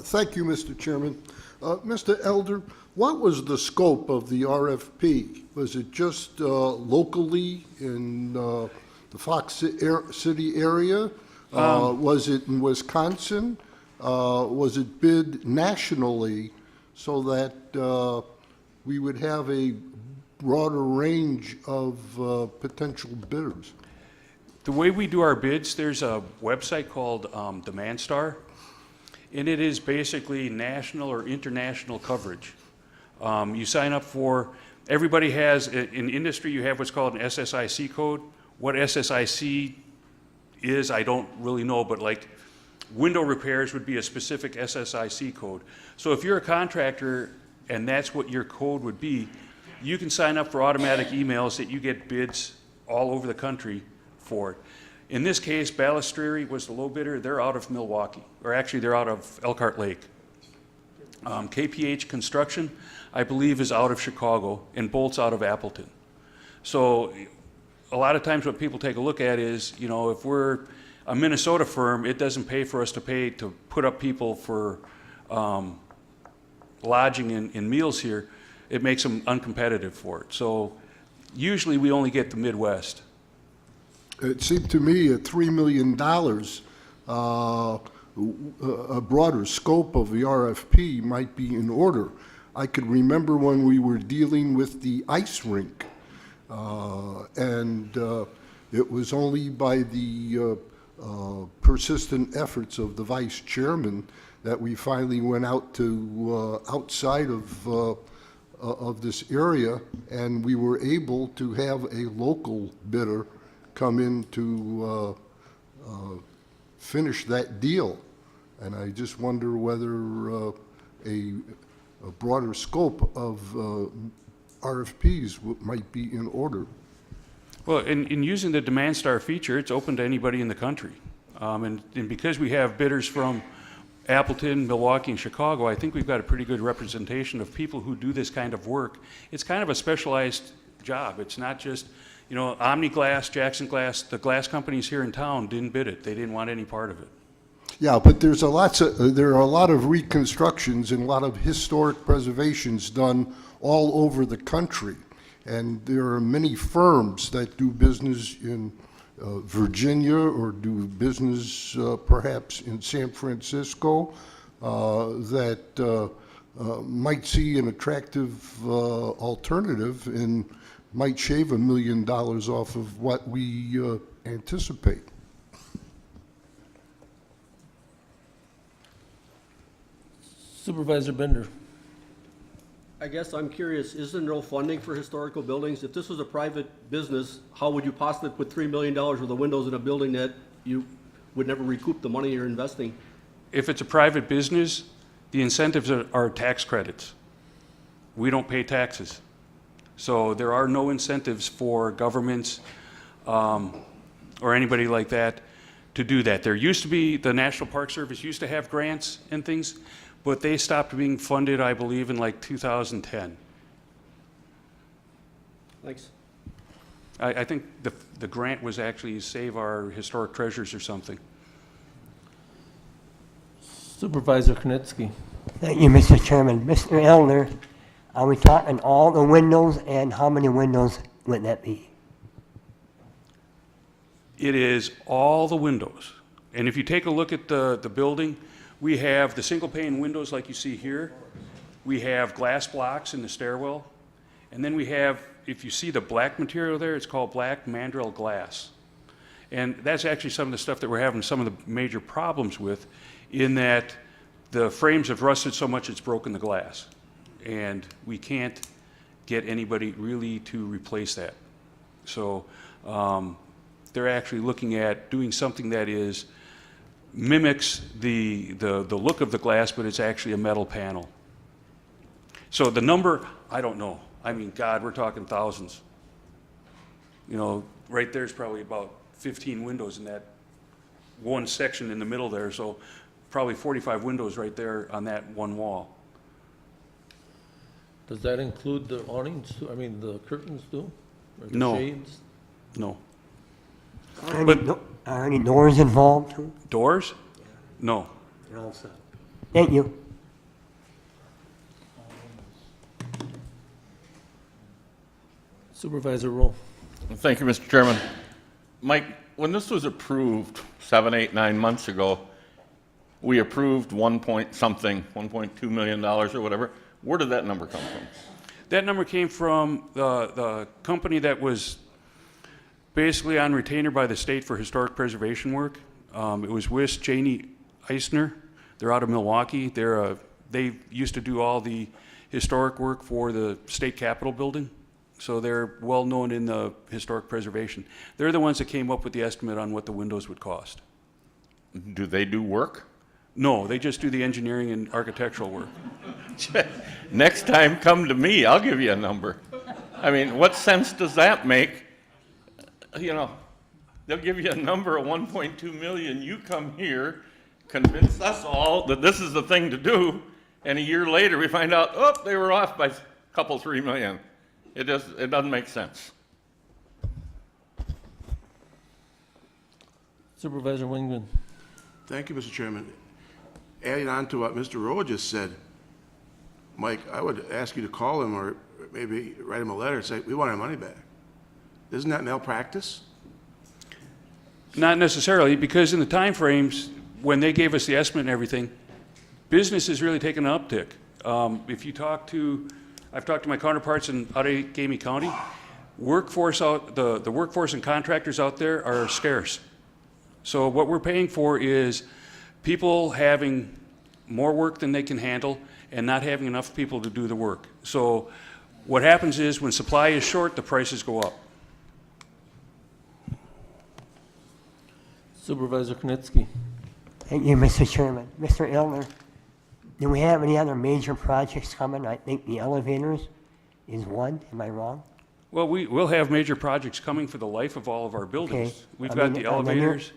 Thank you, Mr. Chairman. Mr. Elder, what was the scope of the RFP? Was it just locally in the Fox City area? Was it in Wisconsin? Was it bid nationally so that we would have a broader range of potential bidders? The way we do our bids, there's a website called Demand Star, and it is basically national or international coverage. You sign up for everybody has, in industry, you have what's called an SSIC code. What SSIC is, I don't really know, but like window repairs would be a specific SSIC code. So if you're a contractor and that's what your code would be, you can sign up for automatic emails that you get bids all over the country for it. In this case, Balustrade was the low bidder. They're out of Milwaukee, or actually they're out of Elkhart Lake. KPH Construction, I believe, is out of Chicago, and Bolt's out of Appleton. So a lot of times what people take a look at is, you know, if we're a Minnesota firm, it doesn't pay for us to pay to put up people for lodging and meals here. It makes them uncompetitive for it. So usually we only get the Midwest. It seemed to me at $3 million, a broader scope of the RFP might be in order. I could remember when we were dealing with the ice rink, and it was only by the persistent efforts of the vice chairman that we finally went out to outside of this area, and we were able to have a local bidder come in to finish that deal. And I just wonder whether a broader scope of RFPs might be in order. Well, in using the Demand Star feature, it's open to anybody in the country. And because we have bidders from Appleton, Milwaukee, and Chicago, I think we've got a pretty good representation of people who do this kind of work. It's kind of a specialized job. It's not just, you know, Omni Glass, Jackson Glass, the glass companies here in town didn't bid it. They didn't want any part of it. Yeah, but there are a lot of reconstructions and a lot of historic preservations done all over the country. And there are many firms that do business in Virginia or do business perhaps in San Francisco that might see an attractive alternative and might shave $1 million off of what we anticipate. Supervisor Bender. I guess I'm curious, is there no funding for historical buildings? If this was a private business, how would you possibly put $3 million worth of windows in a building that you would never recoup the money you're investing? If it's a private business, the incentives are tax credits. We don't pay taxes. So there are no incentives for governments or anybody like that to do that. There used to be, the National Park Service used to have grants and things, but they stopped being funded, I believe, in like 2010. Thanks. I think the grant was actually Save Our Historic Treasures or something. Supervisor Knitsky. Thank you, Mr. Chairman. Mr. Elder, are we talking all the windows, and how many windows would that be? It is all the windows. And if you take a look at the building, we have the single pane windows like you see here. We have glass blocks in the stairwell. And then we have, if you see the black material there, it's called black mandrel glass. And that's actually some of the stuff that we're having some of the major problems with, in that the frames have rusted so much it's broken the glass. And we can't get anybody really to replace that. So they're actually looking at doing something that mimics the look of the glass, but it's actually a metal panel. So the number, I don't know. I mean, God, we're talking thousands. You know, right there's probably about 15 windows in that one section in the middle there, so probably 45 windows right there on that one wall. Does that include the awnings, I mean, the curtains too? Or the No. shades? No. Are any doors involved too? Doors? No. Thank you. Supervisor Rowe. Thank you, Mr. Chairman. Mike, when this was approved 7, 8, 9 months ago, we approved $1.2 million or whatever. Where did that number come from? That number came from the company that was basically on retainer by the state for historic preservation work. It was Wiss, Cheney, Eisner. They're out of Milwaukee. They used to do all the historic work for the state capitol building. So they're well-known in the historic preservation. They're the ones that came up with the estimate on what the windows would cost. Do they do work? No, they just do the engineering and architectural work. Next time, come to me, I'll give you a number. I mean, what sense does that make? You know, they'll give you a number of 1.2 million, you come here, convince us all that this is the thing to do, and a year later we find out, oh, they were off by a couple, 3 million. It doesn't make sense. Supervisor Wingman. Thank you, Mr. Chairman. Adding on to what Mr. Rowe just said, Mike, I would ask you to call him or maybe write him a letter and say, we want our money back. Isn't that malpractice? Not necessarily, because in the time frames, when they gave us the estimate and everything, business has really taken an uptick. If you talk to, I've talked to my counterparts in Outagamie County, the workforce and contractors out there are scarce. So what we're paying for is people having more work than they can handle and not having enough people to do the work. So what happens is when supply is short, the prices go up. Supervisor Knitsky. Thank you, Mr. Chairman. Mr. Elner, do we have any other major projects coming? I think the elevators is one. Am I wrong? Well, we'll have major projects coming for the life of all of our buildings. Okay. We've I got mean, the on the new- elevators.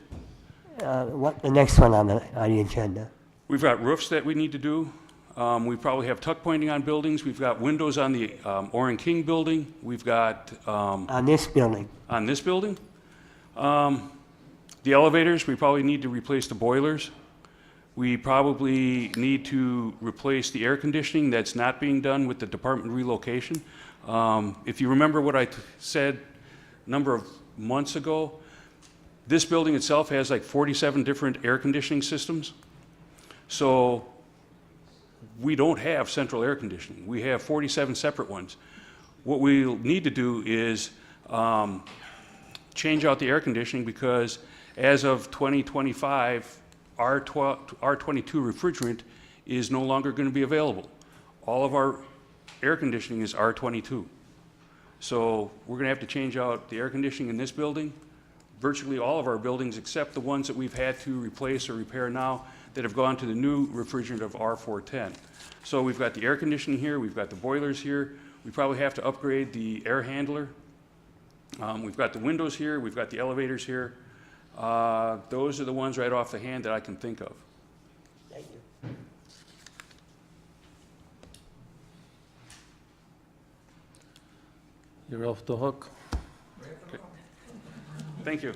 What the next one on the agenda? We've got roofs that we need to do. We probably have tuck pointing on buildings. We've got windows on the Orrin King building. We've got On this building? on this building. The elevators, we probably need to replace the boilers. We probably need to replace the air conditioning that's not being done with the department relocation. If you remember what I said a number of months ago, this building itself has like 47 different air conditioning systems. So we don't have central air conditioning. We have 47 separate ones. What we'll need to do is change out the air conditioning because as of 2025, R22 refrigerant is no longer going to be available. All of our air conditioning is R22. So we're going to have to change out the air conditioning in this building, virtually all of our buildings except the ones that we've had to replace or repair now that have gone to the new refrigerant of R410. So we've got the air conditioning here, we've got the boilers here, we probably have to upgrade the air handler. We've got the windows here, we've got the elevators here. Those are the ones right off the hand that I can think of. Thank you. You're off the hook. Okay. Thank you.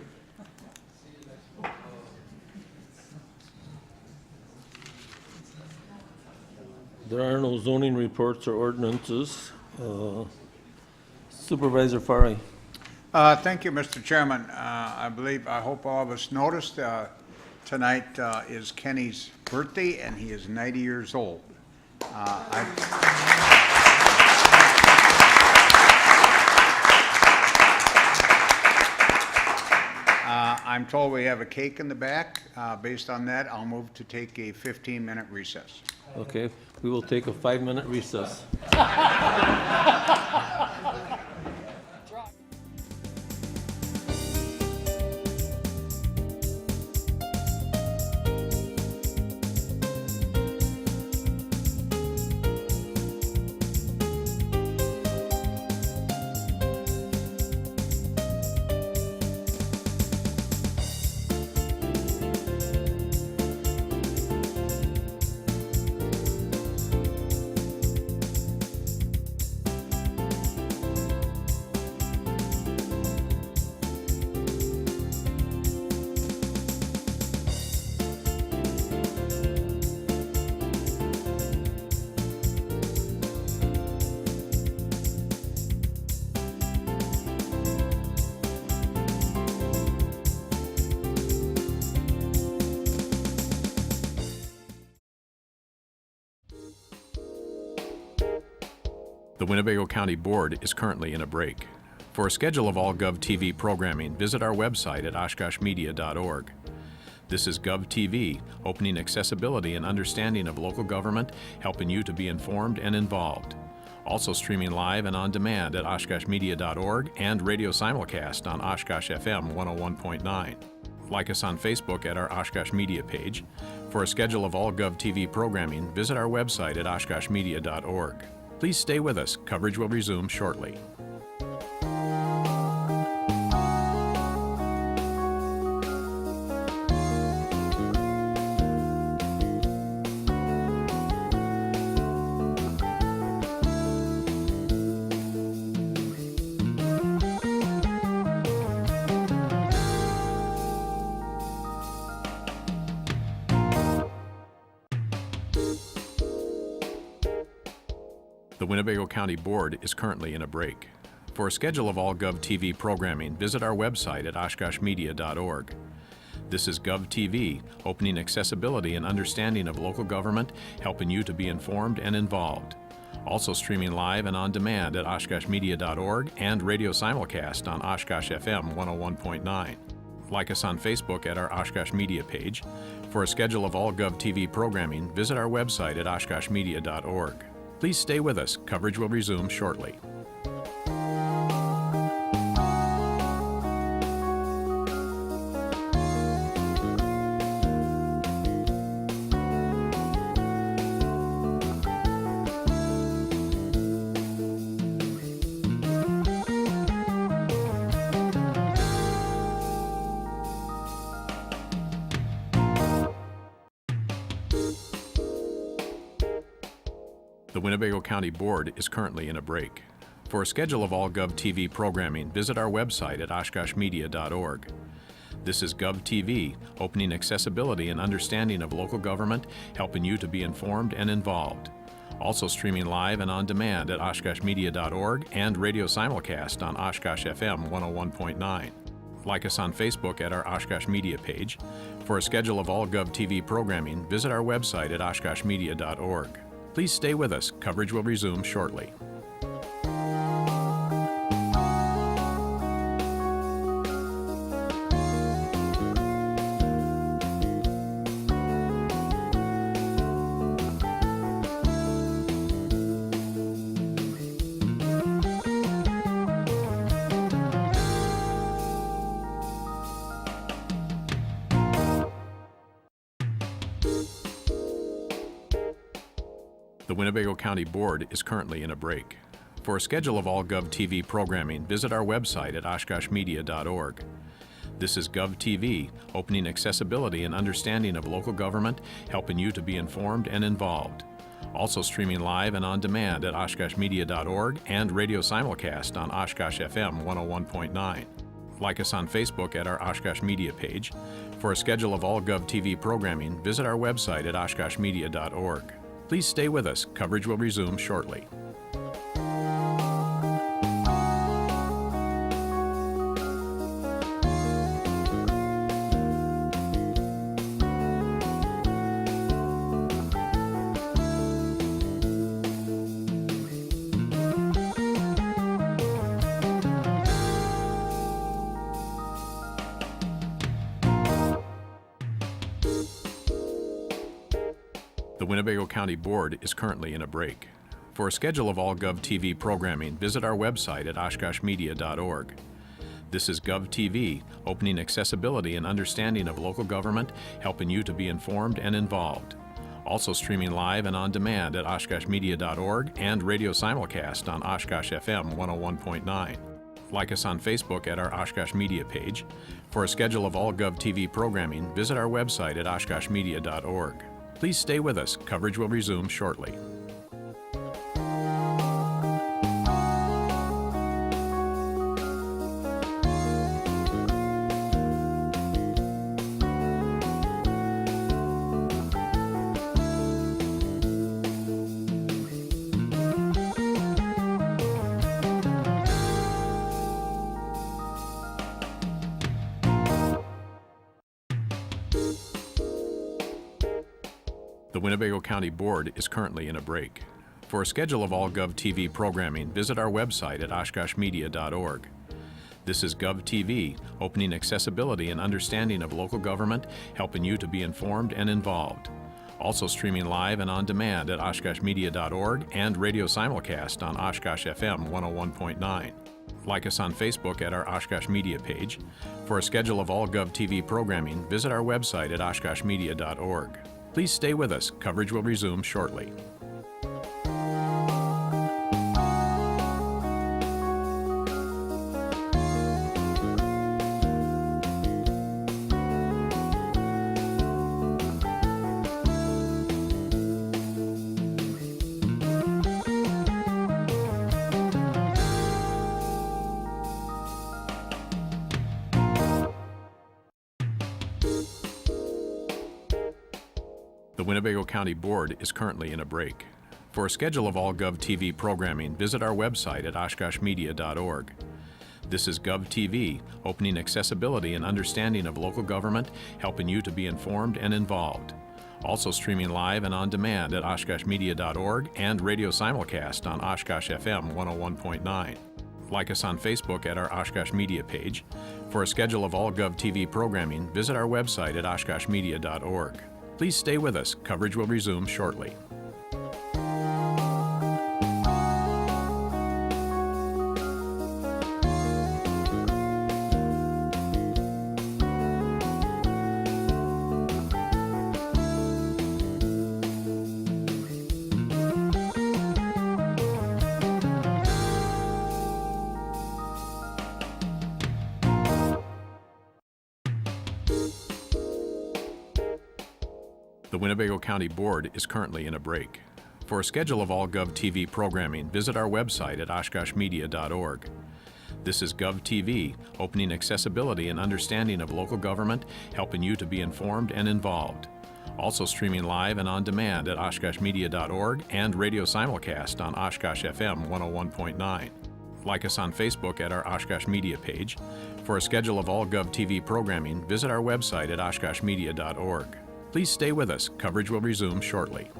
There are no zoning reports or ordinances. Supervisor Fari. Thank you, Mr. Chairman. I hope all of us noticed, tonight is Kenny's birthday, and he is 90 years old. I'm told we have a cake in the back. Based on that, I'll move to take a 15-minute recess. Okay, we will take a 5-minute recess. The Winnebago County Board is currently in a break. For a schedule of all GovTV programming, visit our website at oshkoshmedia.org. This is GovTV, opening accessibility and understanding of local government, helping you to be informed and involved. Also streaming live and on demand at oshkoshmedia.org and radio simulcast on Oshkosh FM 101.9. Like us on Facebook at our Oshkosh Media page. For a schedule of all GovTV programming, visit our website at oshkoshmedia.org. Please stay with us. Coverage will resume shortly. The Winnebago County Board is currently in a break. For a schedule of all GovTV programming, visit our website at oshkoshmedia.org. This is GovTV, opening accessibility and understanding of local government, helping you to be informed and involved. Also streaming live and on demand at oshkoshmedia.org and radio simulcast on Oshkosh FM 101.9. Like us on Facebook at our Oshkosh Media page. For a schedule of all GovTV programming, visit our website at oshkoshmedia.org. Please stay with us. Coverage will resume shortly. The Winnebago County Board is currently in a break. For a schedule of all GovTV programming, visit our website at oshkoshmedia.org. This is GovTV, opening accessibility and understanding of local government, helping you to be informed and involved. Also streaming live and on demand at oshkoshmedia.org and radio simulcast on Oshkosh FM 101.9. Like us on Facebook at our Oshkosh Media page. For a schedule of all GovTV programming, visit our website at oshkoshmedia.org. Please stay with us. Coverage will resume shortly. The Winnebago County Board is currently in a break. For a schedule of all GovTV programming, visit our website at oshkoshmedia.org. This is GovTV, opening accessibility and understanding of local government, helping you to be informed and involved. Also streaming live and on demand at oshkoshmedia.org and radio simulcast on Oshkosh FM 101.9. Like us on Facebook at our Oshkosh Media page. For a schedule of all GovTV programming, visit our website at oshkoshmedia.org. Please stay with us. Coverage will resume shortly. The Winnebago County Board is currently in a break. For a schedule of all GovTV programming, visit our website at oshkoshmedia.org. This is GovTV, opening accessibility and understanding of local government, helping you to be informed and involved. Also streaming live and on demand at oshkoshmedia.org and radio simulcast on Oshkosh FM 101.9. Like us on Facebook at our Oshkosh Media page. For a schedule of all GovTV programming, visit our website at oshkoshmedia.org. Please stay with us. Coverage will resume shortly. The Winnebago County Board is currently in a break. For a schedule of all GovTV programming, visit our website at oshkoshmedia.org. This is GovTV, opening accessibility and understanding of local government, helping you to be informed and involved. Also streaming live and on demand at oshkoshmedia.org and radio simulcast on Oshkosh FM 101.9. Like us on Facebook at our Oshkosh Media page. For a schedule of all GovTV programming, visit our website at oshkoshmedia.org. Please stay with us. Coverage will resume shortly. The Winnebago County Board is currently in a break. For a schedule of all GovTV programming, visit our website at oshkoshmedia.org. This is GovTV, opening accessibility and understanding of local government, helping you to be informed and involved. Also streaming live and on demand at oshkoshmedia.org and radio simulcast on Oshkosh FM 101.9. Like us on Facebook at our Oshkosh Media page. For a schedule of all GovTV programming, visit our website at oshkoshmedia.org. Please stay with us. Coverage will resume shortly. The Winnebago County Board is currently in a break. For a schedule of all GovTV programming, visit our website at oshkoshmedia.org. This is GovTV, opening accessibility and understanding of local government, helping you to be informed and involved. Also streaming live and on demand at oshkoshmedia.org and radio simulcast on Oshkosh FM 101.9. Like us on Facebook at our Oshkosh Media page. For a schedule of all GovTV programming, visit our website at oshkoshmedia.org. Please stay with us. Coverage will resume shortly.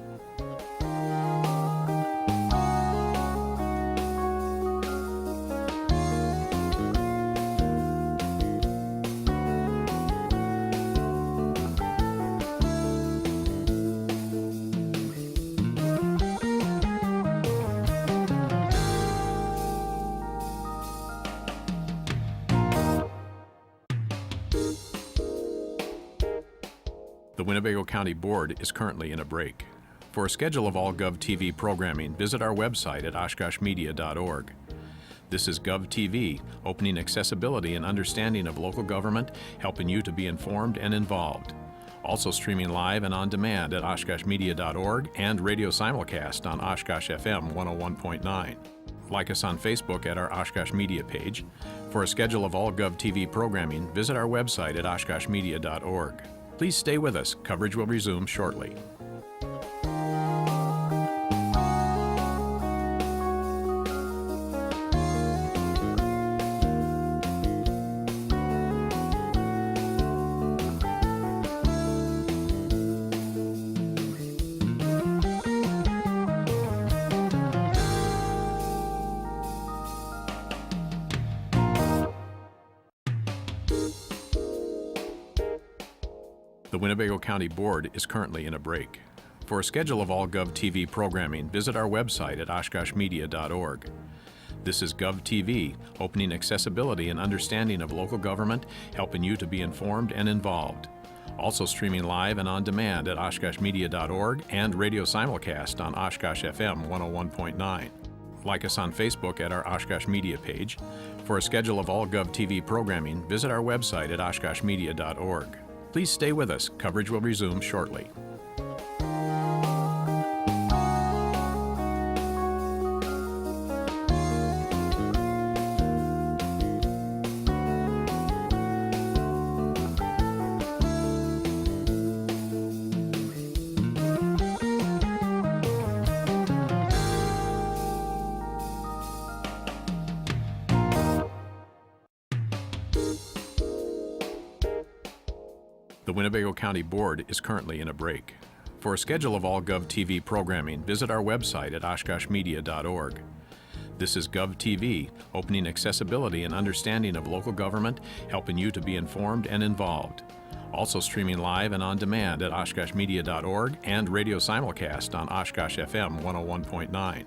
The Winnebago County Board is currently in a break. For a schedule of all GovTV programming, visit our website at oshkoshmedia.org. This is GovTV, opening accessibility and understanding of local government, helping you to be informed and involved. Also streaming live and on demand at oshkoshmedia.org and radio simulcast on Oshkosh FM 101.9. Like us on Facebook at our Oshkosh Media page. For a schedule of all GovTV programming, visit our website at oshkoshmedia.org. Please stay with us. Coverage will resume shortly. The Winnebago County Board is currently in a break. For a schedule of all GovTV programming, visit our website at oshkoshmedia.org. This is GovTV, opening accessibility and understanding of local government, helping you to be informed and involved. Also streaming live and on demand at oshkoshmedia.org and radio simulcast on Oshkosh FM 101.9. Like us on Facebook at our Oshkosh Media page. For a schedule of all GovTV programming, visit our website at oshkoshmedia.org. Please stay with us. Coverage will resume shortly. The Winnebago County Board is currently in a break. For a schedule of all GovTV programming, visit our website at oshkoshmedia.org. This is GovTV, opening accessibility and understanding of local government, helping you to be informed and involved. Also streaming live and on demand at oshkoshmedia.org and radio simulcast on Oshkosh FM 101.9.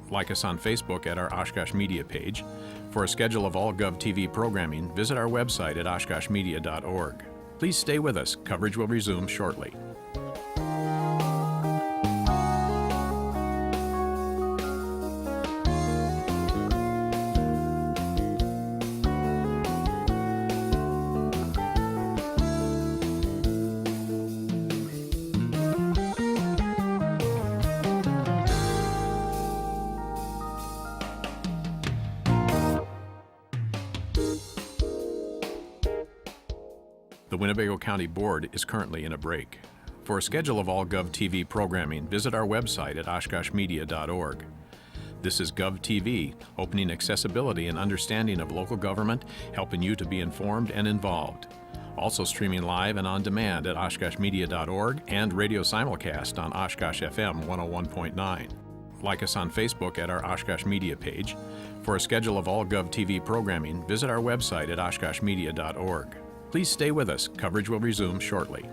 Like us on Facebook at our Oshkosh Media page. For a schedule of all GovTV programming, visit our website at oshkoshmedia.org. Please stay with us. Coverage will resume shortly. The Winnebago County Board is currently in a break. For a schedule of all GovTV programming, visit our website at oshkoshmedia.org. This is GovTV, opening accessibility and understanding of local government, helping you to be informed and involved. Also streaming live and on demand at oshkoshmedia.org and radio simulcast on Oshkosh FM 101.9. Like us on Facebook at our Oshkosh Media page. For a schedule of all GovTV programming, visit our website at oshkoshmedia.org. Please stay with us. Coverage will resume shortly.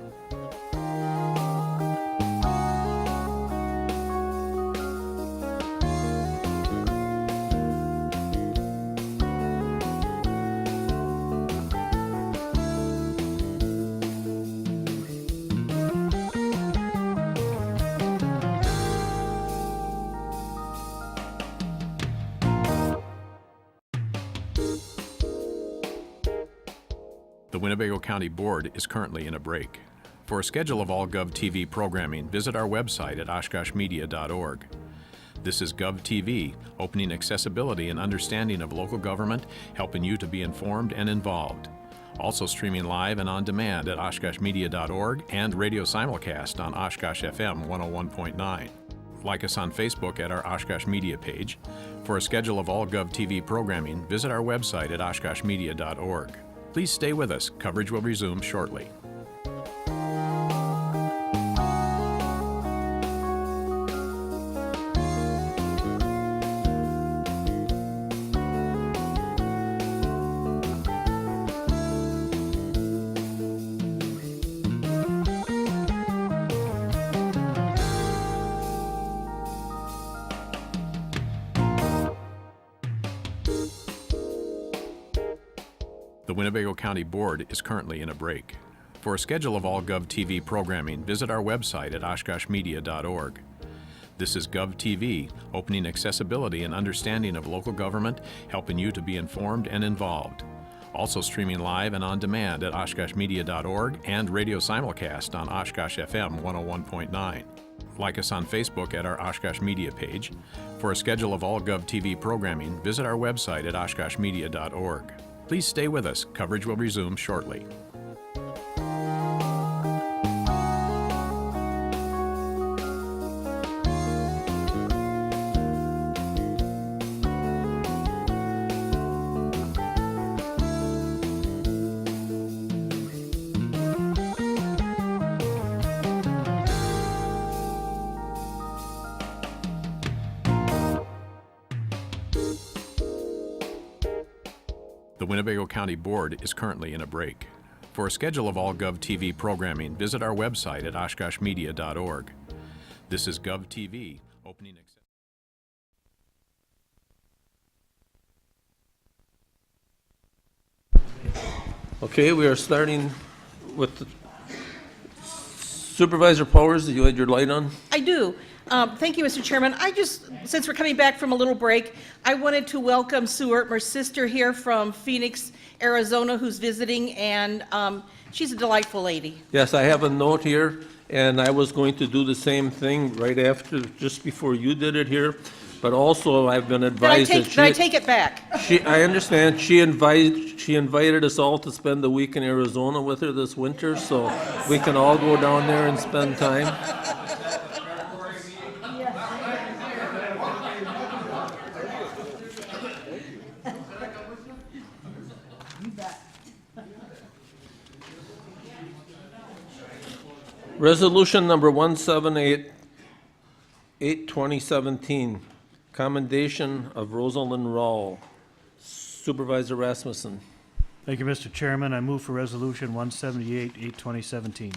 The Winnebago County Board is currently in a break. For a schedule of all GovTV programming, visit our website at oshkoshmedia.org. This is GovTV, opening accessibility and understanding of local government, helping you to be informed and involved. Also streaming live and on demand at oshkoshmedia.org and radio simulcast on Oshkosh FM 101.9. Like us on Facebook at our Oshkosh Media page. For a schedule of all GovTV programming, visit our website at oshkoshmedia.org. Please stay with us. Coverage will resume shortly. The Winnebago County Board is currently in a break. For a schedule of all GovTV programming, visit our website at oshkoshmedia.org. This is GovTV, opening accessibility and understanding of local government, helping you to be informed and involved. Also streaming live and on demand at oshkoshmedia.org and radio simulcast on Oshkosh FM 101.9. Like us on Facebook at our Oshkosh Media page. For a schedule of all GovTV programming, visit our website at oshkoshmedia.org. Please stay with us. Coverage will resume shortly. The Winnebago County Board is currently in a break. For a schedule of all GovTV programming, visit our website at oshkoshmedia.org. This is GovTV, opening Okay, we are starting with Supervisor Powers. You had your light on? I do. Thank you, Mr. Chairman. Since we're coming back from a little break, I wanted to welcome Sue Ertmer's sister here from Phoenix, Arizona, who's visiting, and she's a delightful lady. Yes, I have a note here, and I was going to do the same thing right after, just before you did it here, but also I've been advised that Did I take it back? I understand, she invited us all to spend the week in Arizona with her this winter, so we can all go down there and spend time. Resolution number 178, 2017, Commendation of Rosalind Rowell. Supervisor Rasmussen. Thank you, Mr. Chairman. I move for Resolution 178, 8/2017.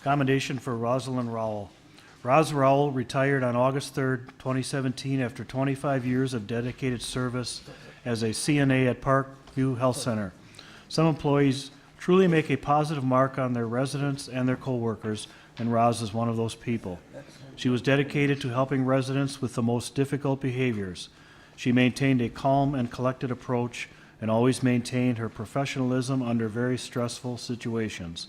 Commendation for Rosalind Rowell. Roz Rowell retired on August 3rd, 2017, after 25 years of dedicated service as a CNA at Parkview Health Center. Some employees truly make a positive mark on their residents and their coworkers, and Roz is one of those people. She was dedicated to helping residents with the most difficult behaviors. She maintained a calm and collected approach and always maintained her professionalism under very stressful situations.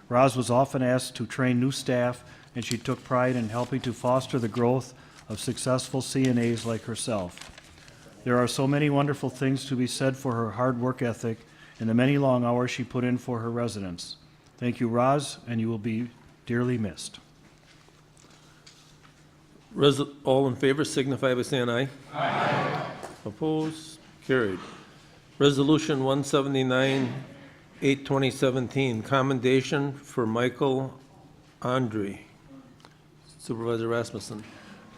Roz was often asked to train new staff, and she took pride in helping to foster the growth of successful CNAs like herself. There are so many wonderful things to be said for her hard work ethic and the many long hours she put in for her residents. Thank you, Roz, and you will be dearly missed. All in favor signify by saying aye. Aye. Opposed? Carried. Resolution 179, 8/2017, commendation for Michael Andre. Supervisor Rasmussen.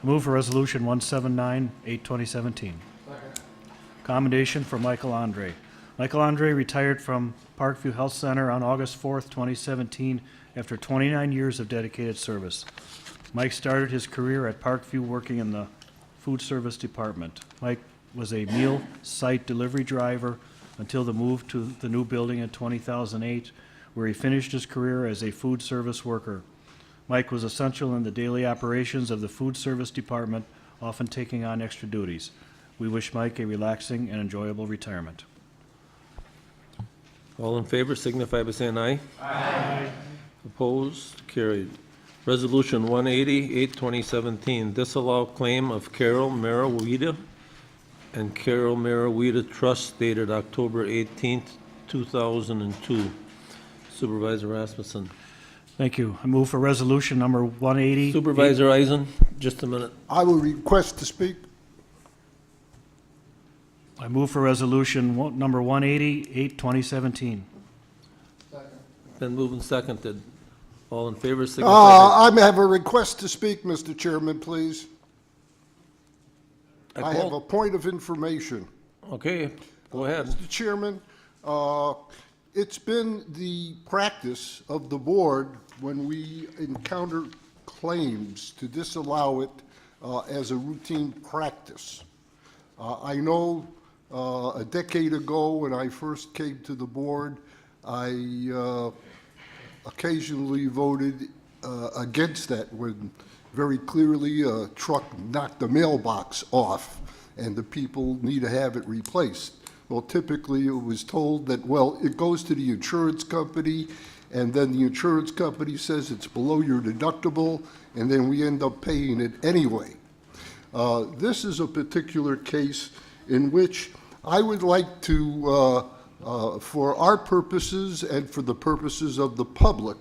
Move for Resolution 179, 8/2017. Commendation for Michael Andre. Michael Andre retired from Parkview Health Center on August 4th, 2017, after 29 years of dedicated service. Mike started his career at Parkview working in the food service department. Mike was a meal site delivery driver until the move to the new building in 2008, where he finished his career as a food service worker. Mike was essential in the daily operations of the food service department, often taking on extra duties. We wish Mike a relaxing and enjoyable retirement. All in favor signify by saying aye. Aye. Opposed? Carried. Resolution 180, 8/2017, disallow claim of Carol Marawita and Carol Marawita Trust dated October 18th, 2002. Supervisor Rasmussen. Thank you. I move for Resolution number 180. Supervisor Eisen, just a minute. I will request to speak. I move for Resolution number 180, 8/2017. Been moved and seconded. All in favor signify by... I have a request to speak, Mr. Chairman, please. I have a point of information. Okay, go ahead. Mr. Chairman, it's been the practice of the board when we encounter claims to disallow it as a routine practice. I know a decade ago when I first came to the board, I occasionally voted against that when very clearly a truck knocked the mailbox off and the people need to have it replaced. Well, typically it was told that, well, it goes to the insurance company, and then the insurance company says it's below your deductible, and then we end up paying it anyway. This is a particular case in which I would like to, for our purposes and for the purposes of the public,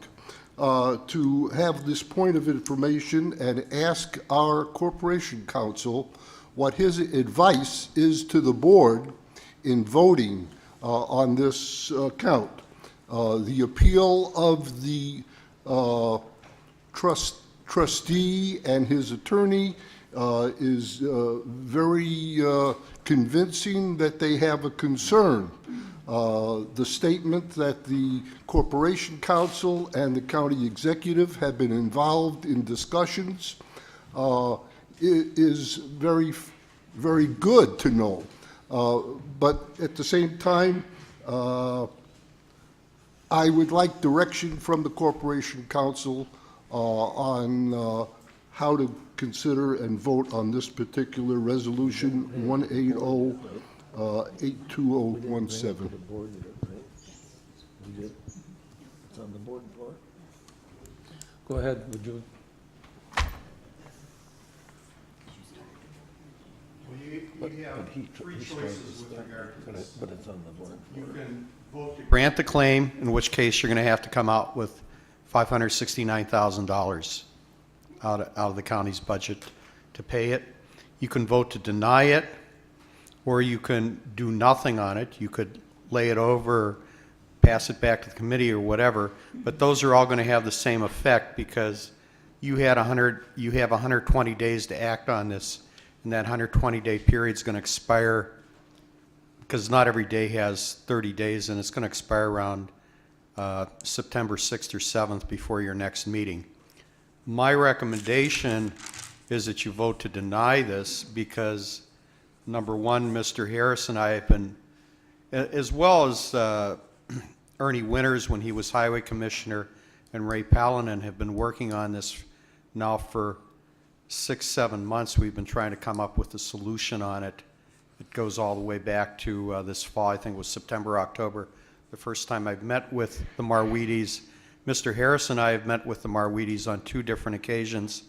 to have this point of information and ask our corporation counsel what his advice is to the board in voting on this count. The appeal of the trustee and his attorney is very convincing that they have a concern. The statement that the corporation counsel and the county executive have been involved in discussions is very, very good to know. But at the same time, I would like direction from the corporation counsel on how to consider and vote on this particular resolution 180 82017. It's on the board floor. Go ahead, would you? We have three choices with regard to this. But it's on the board floor. You can vote to grant the claim, in which case you're going to have to come out with $569,000 out of the county's budget to pay it. You can vote to deny it, or you can do nothing on it. You could lay it over, pass it back to the committee or whatever, but those are all going to have the same effect because you have 120 days to act on this, and that 120-day period is going to expire, because not every day has 30 days, and it's going to expire around September 6th or 7th before your next meeting. My recommendation is that you vote to deny this because, number one, Mr. Harris and I have been, as well as Ernie Winters when he was highway commissioner and Ray Palanen, have been working on this now for 6-7 months. We've been trying to come up with a solution on it. It goes all the way back to this fall. I think it was September, October, the first time I've met with the Marwedes. Mr. Harris and I have met with the Marwedes on 2 different occasions.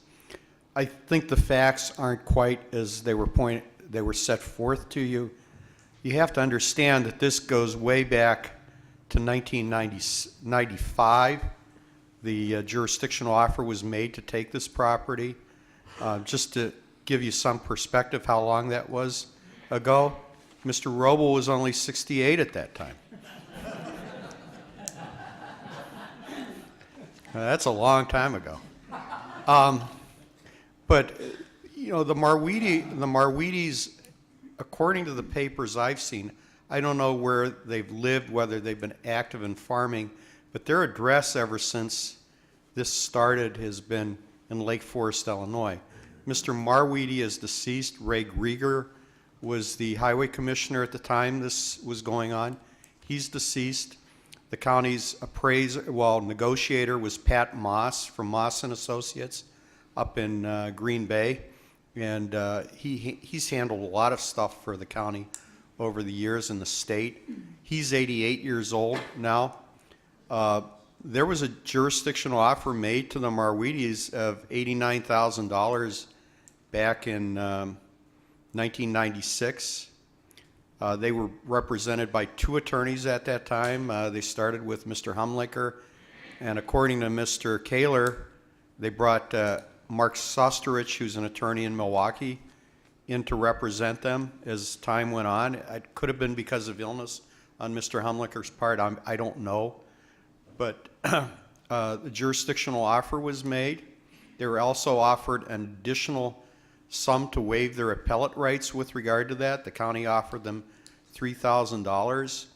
I think the facts aren't quite as they were set forth to you. You have to understand that this goes way back to 1995. The jurisdictional offer was made to take this property. Just to give you some perspective how long that was ago, Mr. Roble was only 68 at that time. That's a long time ago. But you know, the Marwedes, according to the papers I've seen, I don't know where they've lived, whether they've been active in farming, but their address ever since this started has been in Lake Forest, Illinois. Mr. Marwede is deceased. Ray Grieger was the highway commissioner at the time this was going on. He's deceased. The county's negotiator was Pat Moss from Moss and Associates up in Green Bay, and he's handled a lot of stuff for the county over the years in the state. He's 88 years old now. There was a jurisdictional offer made to the Marwedes of $89,000 back in 1996. They were represented by 2 attorneys at that time. They started with Mr. Humlicker, and according to Mr. Kaler, they brought Mark Sosterich, who's an attorney in Milwaukee, in to represent them as time went on. It could have been because of illness on Mr. Humlicker's part. I don't know. But the jurisdictional offer was made. They were also offered an additional sum to waive their appellate rights with regard to that. The county offered them $3,000.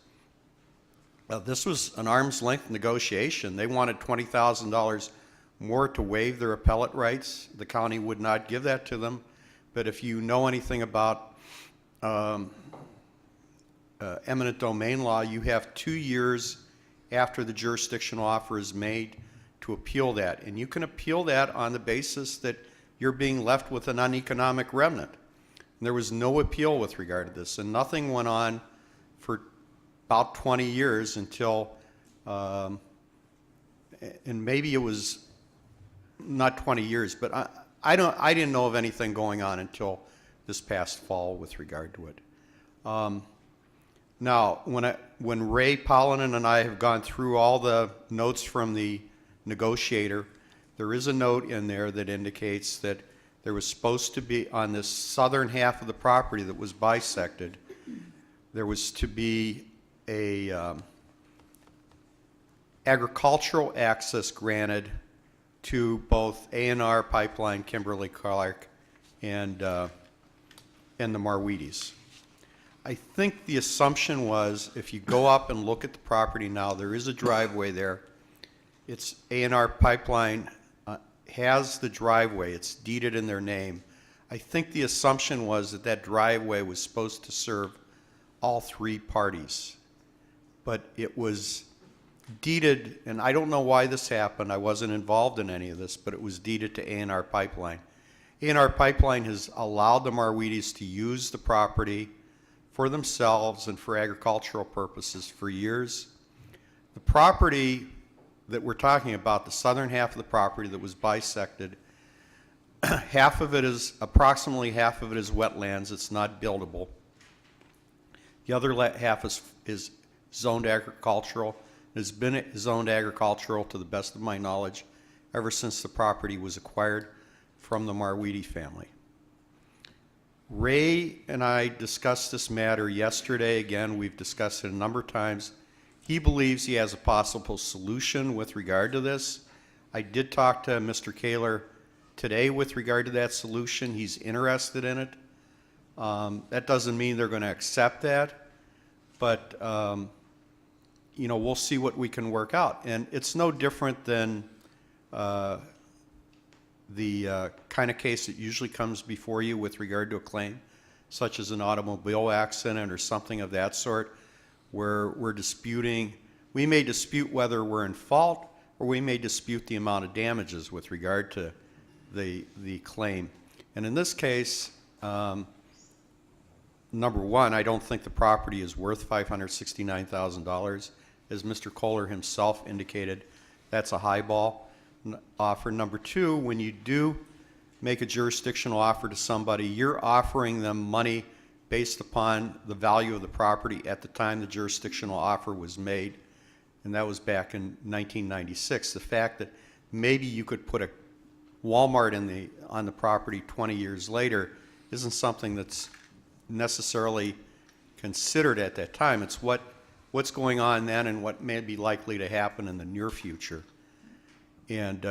This was an arm's length negotiation. They wanted $20,000 more to waive their appellate rights. The county would not give that to them. But if you know anything about eminent domain law, you have 2 years after the jurisdictional offer is made to appeal that. And you can appeal that on the basis that you're being left with an uneconomic remnant. And there was no appeal with regard to this, and nothing went on for about 20 years until, and maybe it was not 20 years, but I didn't know of anything going on until this past fall with regard to it. Now, when Ray Palanen and I have gone through all the notes from the negotiator, there is a note in there that indicates that there was supposed to be, on this southern half of the property that was bisected, there was to be a agricultural access granted to both A&R Pipeline, Kimberly-Clark, and the Marwedes. I think the assumption was, if you go up and look at the property now, there is a driveway there. It's A&R Pipeline has the driveway. It's deeded in their name. I think the assumption was that that driveway was supposed to serve all 3 parties. But it was deeded, and I don't know why this happened. I wasn't involved in any of this, but it was deeded to A&R Pipeline. A&R Pipeline has allowed the Marwedes to use the property for themselves and for agricultural purposes for years. The property that we're talking about, the southern half of the property that was bisected, approximately half of it is wetlands. It's not buildable. The other half is zoned agricultural. It has been zoned agricultural, to the best of my knowledge, ever since the property was acquired from the Marwede family. Ray and I discussed this matter yesterday. Again, we've discussed it a number of times. He believes he has a possible solution with regard to this. I did talk to Mr. Kaler today with regard to that solution. He's interested in it. That doesn't mean they're going to accept that, but, you know, we'll see what we can work out. And it's no different than the kind of case that usually comes before you with regard to a claim, such as an automobile accident or something of that sort, where we're disputing, we may dispute whether we're in fault, or we may dispute the amount of damages with regard to the claim. And in this case, number one, I don't think the property is worth $569,000. As Mr. Kohler himself indicated, that's a highball offer. Number two, when you do make a jurisdictional offer to somebody, you're offering them money based upon the value of the property at the time the jurisdictional offer was made, and that was back in 1996. The fact that maybe you could put a Walmart on the property 20 years later isn't something that's necessarily considered at that time. It's what's going on then and what may be likely to happen in the near future. And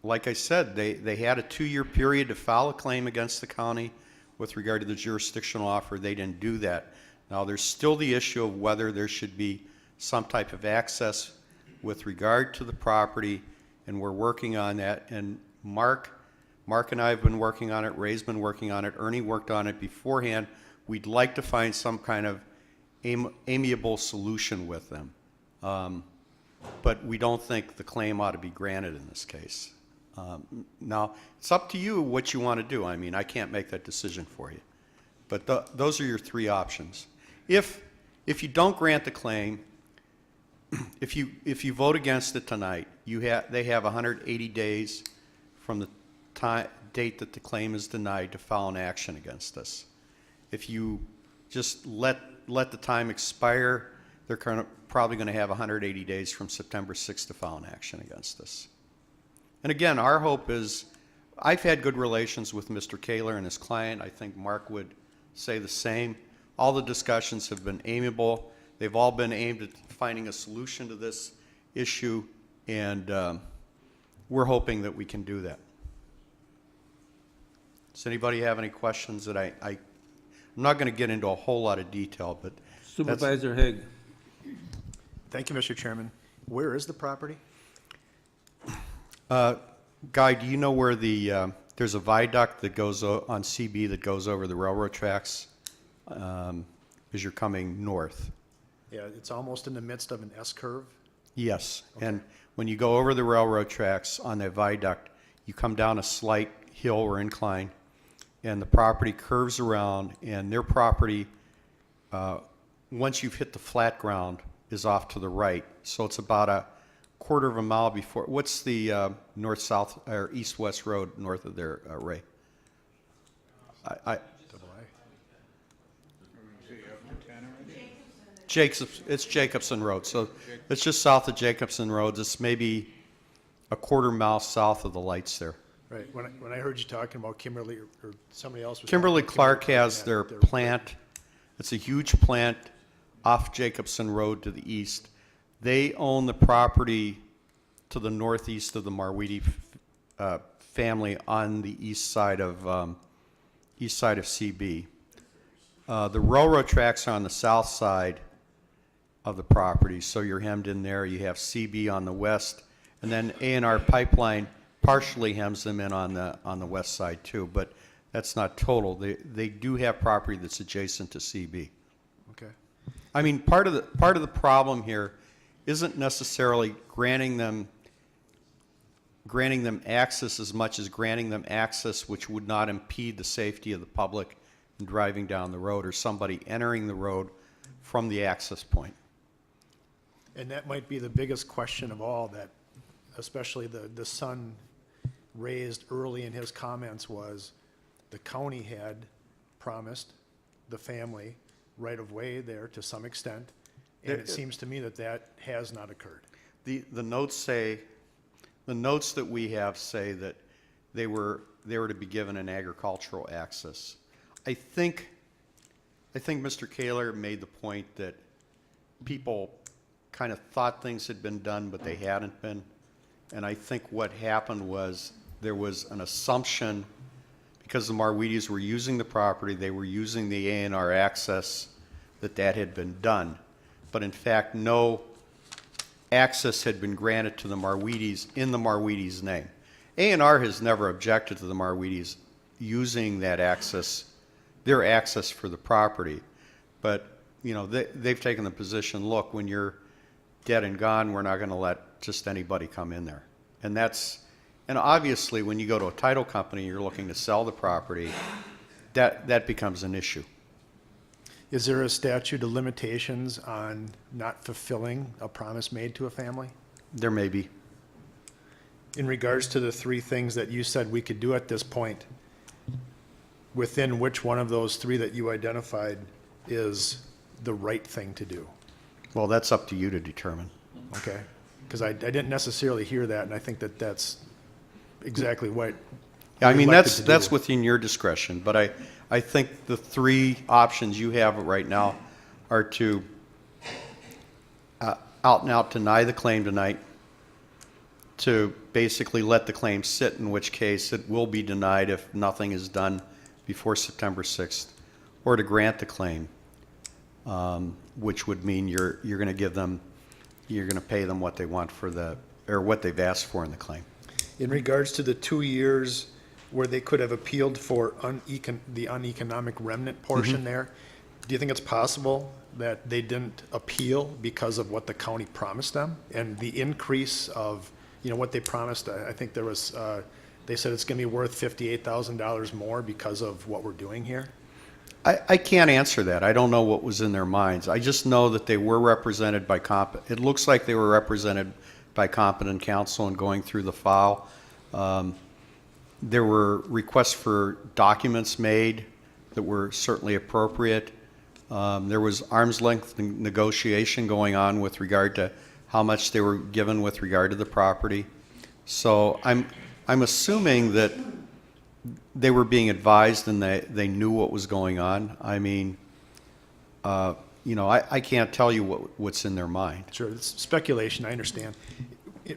like I said, they had a 2-year period to file a claim against the county with regard to the jurisdictional offer. They didn't do that. Now, there's still the issue of whether there should be some type of access with regard to the property, and we're working on that. And Mark and I have been working on it, Ray's been working on it, Ernie worked on it beforehand. We'd like to find some kind of amiable solution with them. But we don't think the claim ought to be granted in this case. Now, it's up to you what you want to do. I mean, I can't make that decision for you. But those are your three options. If you don't grant the claim, if you vote against it tonight, they have 180 days from the date that the claim is denied to file an action against us. If you just let the time expire, they're probably going to have 180 days from September 6th to file an action against us. And again, our hope is, I've had good relations with Mr. Kaler and his client. I think Mark would say the same. All the discussions have been amiable. They've all been aimed at finding a solution to this issue, and we're hoping that we can do that. Does anybody have any questions that I'm not going to get into a whole lot of detail, but Supervisor Haig. Thank you, Mr. Chairman. Where is the property? Guy, do you know where there's a viaduct that goes on CB that goes over the railroad tracks as you're coming north? Yeah, it's almost in the midst of an S-curve. Yes, and when you go over the railroad tracks on that viaduct, you come down a slight hill or incline, and the property curves around, and their property, once you've hit the flat ground, is off to the right. So it's about a quarter of a mile before. What's the north-south or east-west road north of there, Ray? It's Jacobson Road. So it's just south of Jacobson Road. It's maybe a quarter mile south of the lights there. Right. When I heard you talking about Kimberly or somebody else was Kimberly Clark has their plant. It's a huge plant off Jacobson Road to the east. They own the property to the northeast of the Marweedy family on the east side of CB. The railroad tracks are on the south side of the property, so you're hemmed in there. You have CB on the west, and then A&R Pipeline partially hems them in on the west side too, but that's not total. They do have property that's adjacent to CB. Okay. I mean, part of the problem here isn't necessarily granting them access as much as granting them access which would not impede the safety of the public in driving down the road or somebody entering the road from the access point. And that might be the biggest question of all, that especially the son raised early in his comments, was the county had promised the family right-of-way there to some extent, and it seems to me that has not occurred. The notes that we have say that they were to be given an agricultural access. I think Mr. Kaler made the point that people kind of thought things had been done, but they hadn't been. And I think what happened was there was an assumption because the Marwedes were using the property, they were using the A&R access, that had been done. But in fact, no access had been granted to the Marwedes in the Marwedes' name. A&R has never objected to the Marwedes using that access, their access for the property. But, you know, they've taken the position, look, when you're dead and gone, we're not going to let just anybody come in there. And obviously, when you go to a title company, you're looking to sell the property, that becomes an issue. Is there a statute of limitations on not fulfilling a promise made to a family? There may be. In regards to the three things that you said we could do at this point, within which one of those three that you identified is the right thing to do? Well, that's up to you to determine. Okay? Because I didn't necessarily hear that, and I think that that's exactly what Yeah, I mean, we elected to that's do. within your discretion, but I think the three options you have right now are to out and out deny the claim tonight, to basically let the claim sit, in which case it will be denied if nothing is done before September 6th, or to grant the claim, which would mean you're going to give them, you're going to pay them what they want or what they've asked for in the claim. In regards to the 2 years where they could have appealed for the uneconomic remnant portion there, do you think it's possible that they didn't appeal because of what the county promised them? And the increase of, you know, what they promised, I think there was, they said it's going to be worth $58,000 more because of what we're doing here? I can't answer that. I don't know what was in their minds. I just know that they were represented by it looks like they were represented by competent counsel and going through the file. There were requests for documents made that were certainly appropriate. There was arm's length negotiation going on with regard to how much they were given with regard to the property. So I'm assuming that they were being advised and they knew what was going on. I mean, you know, I can't tell you what's in their mind. Sure, it's speculation, I understand.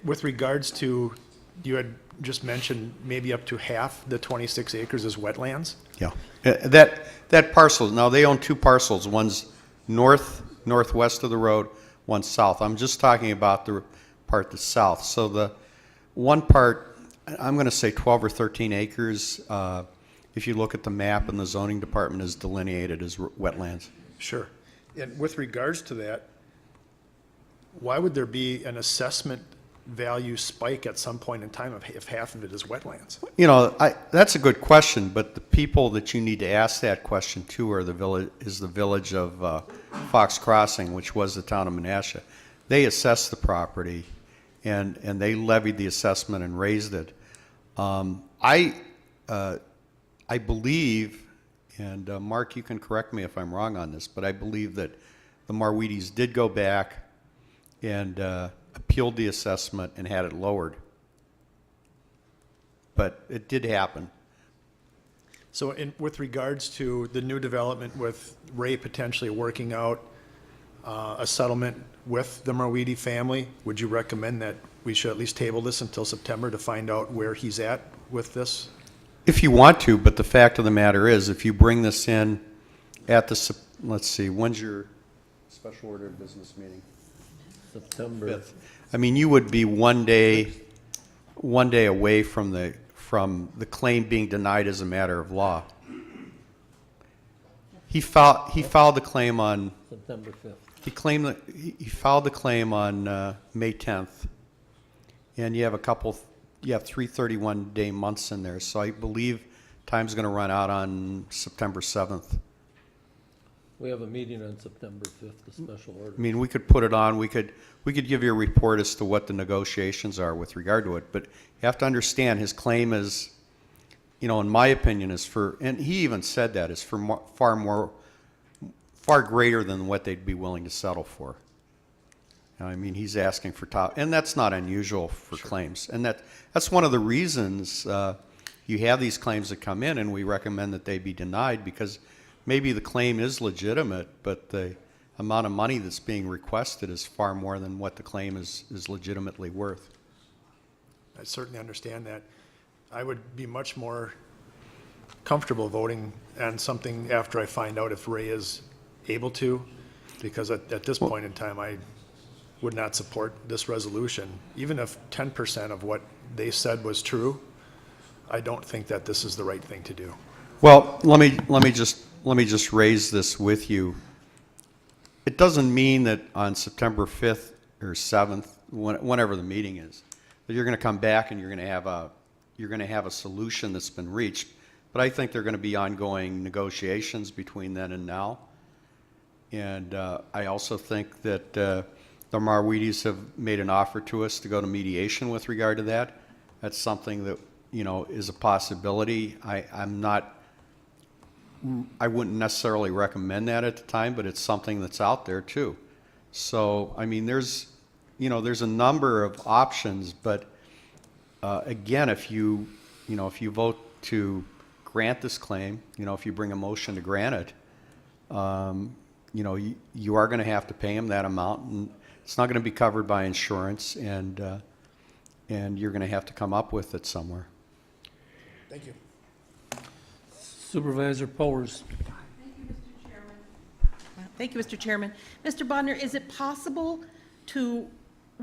With regards to, you had just mentioned maybe up to half the 26 acres is wetlands? Yeah. That parcel, now they own two parcels. One's northwest of the road, one's south. I'm just talking about the part that's south. So the one part, I'm going to say 12 or 13 acres, if you look at the map and the zoning department is delineated as wetlands. Sure. And with regards to that, why would there be an assessment value spike at some point in time if half of it is wetlands? You know, that's a good question, but the people that you need to ask that question to are the village of Fox Crossing, which was the town of Menasha. They assessed the property, and they levied the assessment and raised it. I believe, and Mark, you can correct me if I'm wrong on this, but I believe that the Marwedes did go back and appealed the assessment and had it lowered. But it did happen. So with regards to the new development with Ray potentially working out a settlement with the Marwede family, would you recommend that we should at least table this until September to find out where he's at with this? If you want to, but the fact of the matter is, if you bring this in at the, let's see, when's your special order of business meeting? September 5th. I mean, you would be one day away from the claim being denied as a matter of law. He filed the claim on September 5th. he filed the claim on May 10th, and you have 3 31-day months in there. So I believe time's going to run out on September 7th. We have a meeting on September 5th, the special order. I mean, we could put it on, we could give you a report as to what the negotiations are with regard to it, but you have to understand his claim is, you know, in my opinion, is for, and he even said that, is for far greater than what they'd be willing to settle for. I mean, he's asking for top, and that's not unusual for claims. And that's one of the reasons you have these claims that come in, and we recommend that they be denied, because maybe the claim is legitimate, but the amount of money that's being requested is far more than what the claim is legitimately worth. I certainly understand that. I would be much more comfortable voting on something after I find out if Ray is able to, because at this point in time, I would not support this resolution. Even if 10% of what they said was true, I don't think that this is the right thing to do. Well, let me just raise this with you. It doesn't mean that on September 5th or 7th, whenever the meeting is, that you're going to come back and you're going to have a solution that's been reached. But I think there are going to be ongoing negotiations between then and now. And I also think that the Marwedes have made an offer to us to go to mediation with regard to that. That's something that, you know, is a possibility. I wouldn't necessarily recommend that at the time, but it's something that's out there too. So, I mean, there's a number of options, but again, if you vote to grant this claim, if you bring a motion to grant it, you are going to have to pay them that amount, and it's not going to be covered by insurance, and you're going to have to come up with it somewhere. Thank you. Supervisor Powers. Thank you, Mr. Chairman. Mr. Bodnar, is it possible to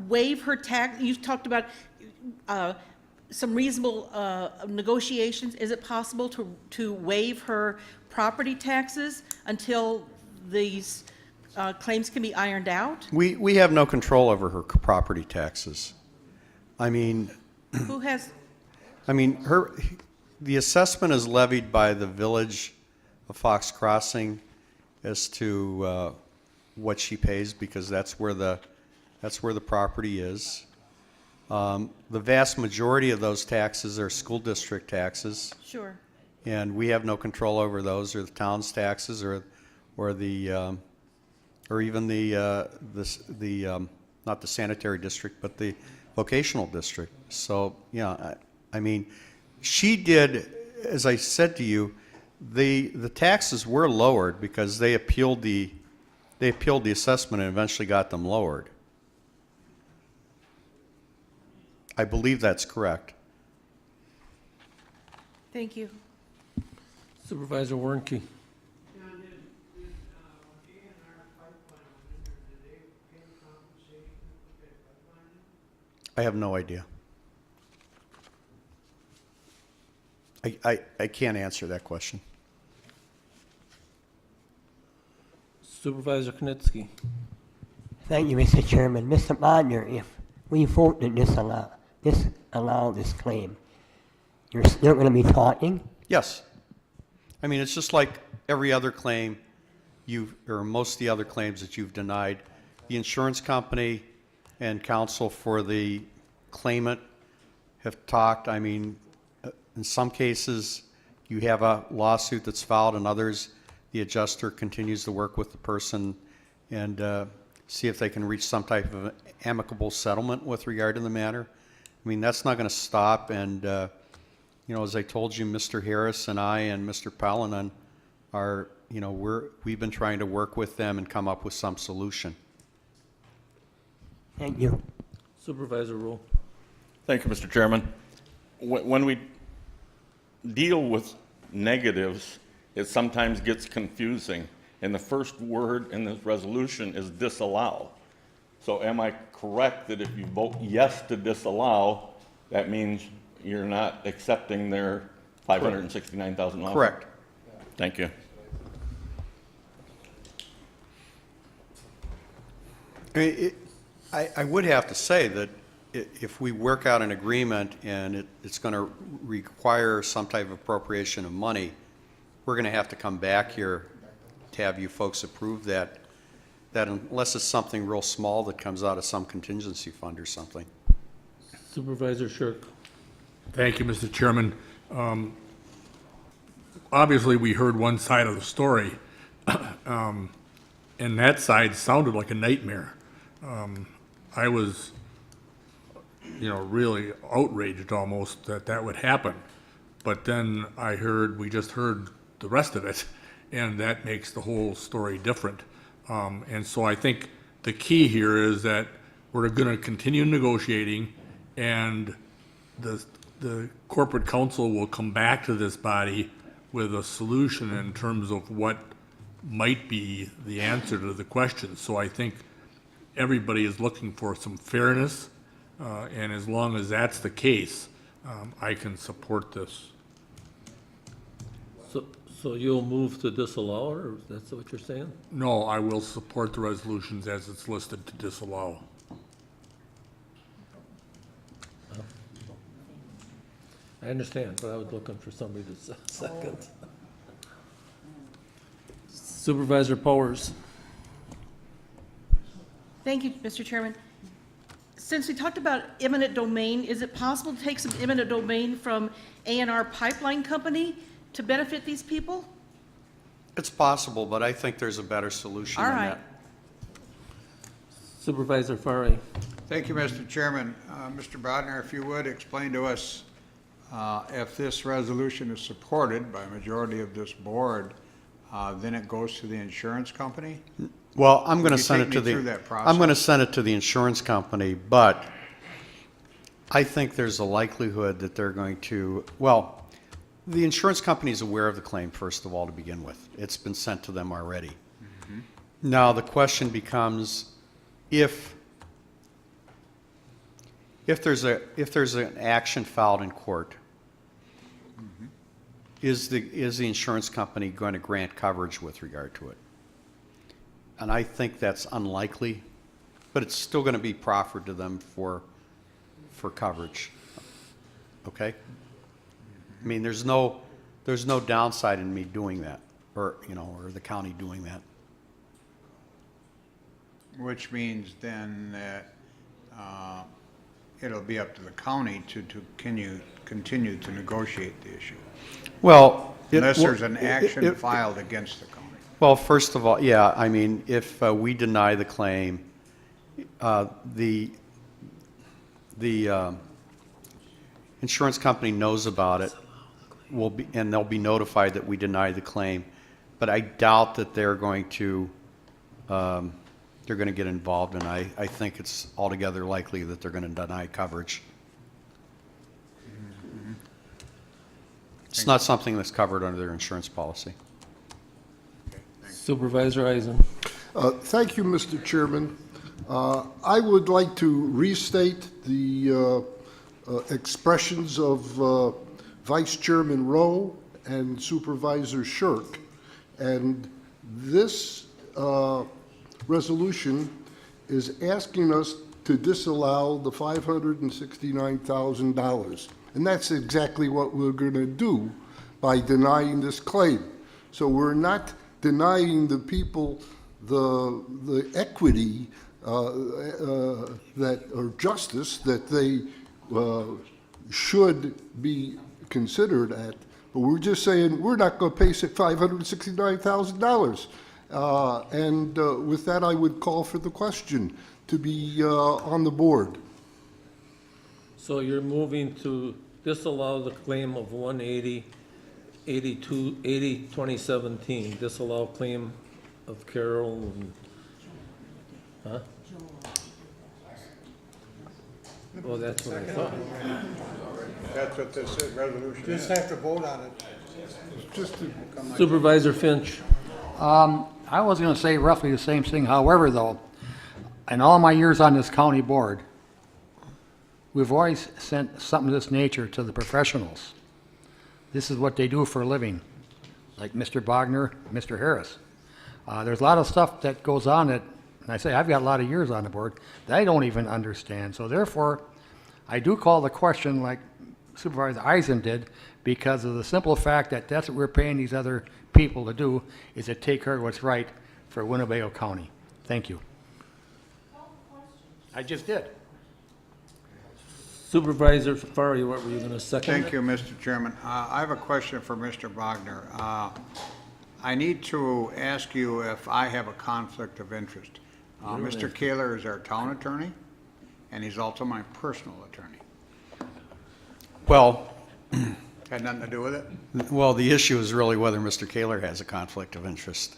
waive her tax? You've talked about some reasonable negotiations. Is it possible to waive her property taxes until these claims can be ironed out? We have no control over her property taxes. I mean, Who has? The assessment is levied by the village of Fox Crossing as to what she pays, because that's where the property is. The vast majority of those taxes are school district taxes. Sure. And we have no control over those, or the town's taxes, or even the not the sanitary district, but the vocational district. So, yeah, I mean, she did, as I said to you, the taxes were lowered because they appealed the assessment and eventually got them lowered. I believe that's correct. Thank you. Supervisor Warnke. I have no idea. I can't answer that question. Supervisor Knitsky. Thank you, Mr. Chairman. Mr. Bodnar, if we vote to disallow this claim, you're still going to be talking? Yes. I mean, it's just like every other claim or most of the other claims that you've denied. The insurance company and counsel for the claimant have talked. I mean, in some cases, you have a lawsuit that's filed, and others, the adjuster continues to work with the person and see if they can reach some type of amicable settlement with regard to the matter. I mean, that's not going to stop. And, as I told you, Mr. Harris and I and Mr. Palanen are, we've been trying to work with them and come up with some solution. Thank you. Supervisor Rule. Thank you, Mr. Chairman. When we deal with negatives, it sometimes gets confusing. And the first word in this resolution is disallow. So am I correct that if you vote yes to disallow, that means you're not accepting their $569,000 offer? Correct. Thank you. I mean, I would have to say that if we work out an agreement and it's going to require some type of appropriation of money, we're going to have to come back here to have you folks approve that unless it's something real small that comes out of some contingency fund or something. Supervisor Shirk. Thank you, Mr. Chairman. Obviously, we heard one side of the story, and that side sounded like a nightmare. I was, really outraged almost that would happen. But then we just heard the rest of it, and that makes the whole story different. And so I think the key here is that we're going to continue negotiating, and the corporate counsel will come back to this body with a solution in terms of what might be the answer to the question. So I think everybody is looking for some fairness, and as long as that's the case, I can support this. So you'll move to disallow, or that's what you're saying? No, I will support the resolutions as it's listed to disallow. I understand, but I was looking for somebody to second. Supervisor Powers. Thank you, Mr. Chairman. Since we talked about eminent domain, is it possible to take some eminent domain from A&R Pipeline Company to benefit these people? It's possible, but I think there's a better solution All than right. that. Supervisor Farley. Thank you, Mr. Chairman. Mr. Bodnar, if you would, explain to us if this resolution is supported by a majority of this board, then it goes to the insurance company? Well, I'm going to Would you send take it to me through the, that I'm going to process? send it to the insurance company, but I think there's a likelihood that they're going to, well, the insurance company is aware of the claim, first of all, to begin with. It's been sent to them already. Now, the question becomes, if there's an action filed in court, is the insurance company going to grant coverage with regard to it? And I think that's unlikely, but it's still going to be proffered to them for coverage. Okay? I mean, there's no downside in me doing that, or the county doing that. Which means then that it'll be up to the county to continue to negotiate the issue. Well, Unless there's an action filed against the county. Well, first of all, yeah, I mean, if we deny the claim, the insurance company knows about it, and they'll be notified that we deny the claim. But I doubt that they're going to get involved, and I think it's altogether likely that they're going to deny coverage. It's not something that's covered under their insurance policy. Supervisor Eisen. Thank you, Mr. Chairman. I would like to restate the expressions of Vice Chairman Rowe and Supervisor Shirk. And this resolution is asking us to disallow the $569,000. And that's exactly what we're going to do by denying this claim. So we're not denying the people the equity that or justice that they should be considered at, but we're just saying we're not going to pay $569,000. And with that, I would call for the question to be on the board. So you're moving to disallow the claim of 2017, disallow claim of Carol and, huh? Oh, that's what I thought. That's what this resolution is. Just have to vote on it. Supervisor Finch. I was going to say roughly the same thing. However, though, in all my years on this county board, we've always sent something of this nature to the professionals. This is what they do for a living, like Mr. Bogner, Mr. Harris. There's a lot of stuff that goes on that, and I say I've got a lot of years on the board, that I don't even understand. So therefore, I do call the question like Supervisor Eisen did, because of the simple fact that that's what we're paying these other people to do, is to take care of what's right for Winnebago County. Thank you. I just did. Supervisor Farley, what were you going to second? Thank you, Mr. Chairman. I have a question for Mr. Bogner. I need to ask you if I have a conflict of interest. Mr. Kaler is our town attorney, and he's also my personal attorney. Well, Had nothing to do with it? well, the issue is really whether Mr. Kaler has a conflict of interest.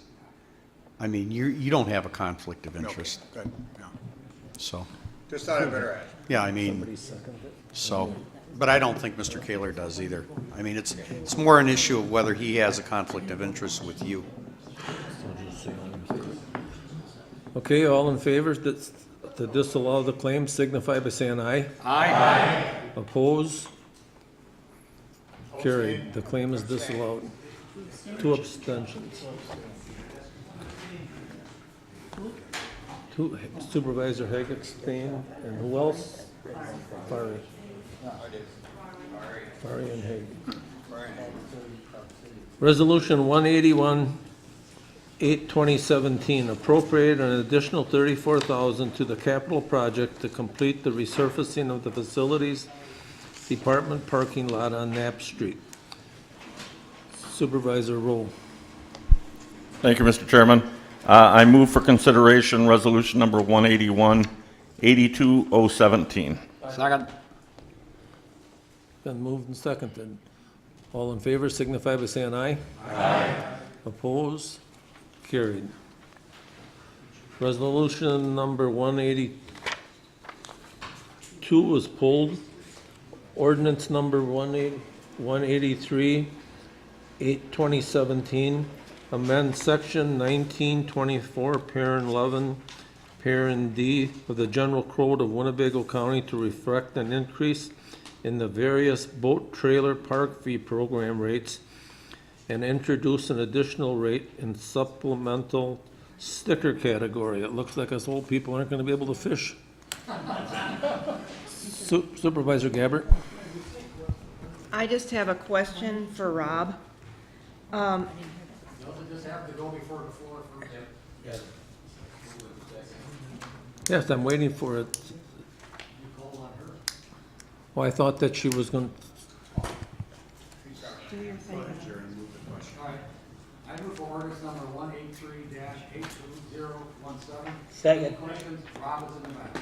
I mean, you don't have a conflict of interest, Good, yeah. so, Just thought I'd better ask. yeah, I mean, so, But I don't think Mr. Kaler does either. I mean, it's more an issue of whether he has a conflict of interest with you. Okay, all in favor to disallow the claim signify by saying aye. Aye. Oppose? Carried. The claim is disallowed. 2 abstentions. Supervisor Haig abstained, and who else? Fari. Fari and Haig. Resolution 181, 8/2017, appropriate an additional $34,000 to the capital project to complete the resurfacing of the facilities department parking lot on Knapp Street. Supervisor Rowe. Thank you, Mr. Chairman. I move for consideration resolution number 181, 82017. Second. Been moved and seconded. All in favor signify by saying aye. Aye. Oppose? Carried. Resolution number 182 was pulled. Ordinance number 183, 8/2017, amend section 1924, parent 11, parent D of the General Code of Winnebago County to reflect an increase in the various boat trailer park fee program rates and introduce an additional rate in supplemental sticker category. It looks like us old people aren't going to be able to fish. Supervisor Gabbert. I just have a question for Rob. Doesn't this have to go before the floor for him? Yes, I'm waiting for it. Well, I thought that she was going to. Do your thing. All right. I move for ordinance number 183-82017. Second. Questions? Rob is in the back.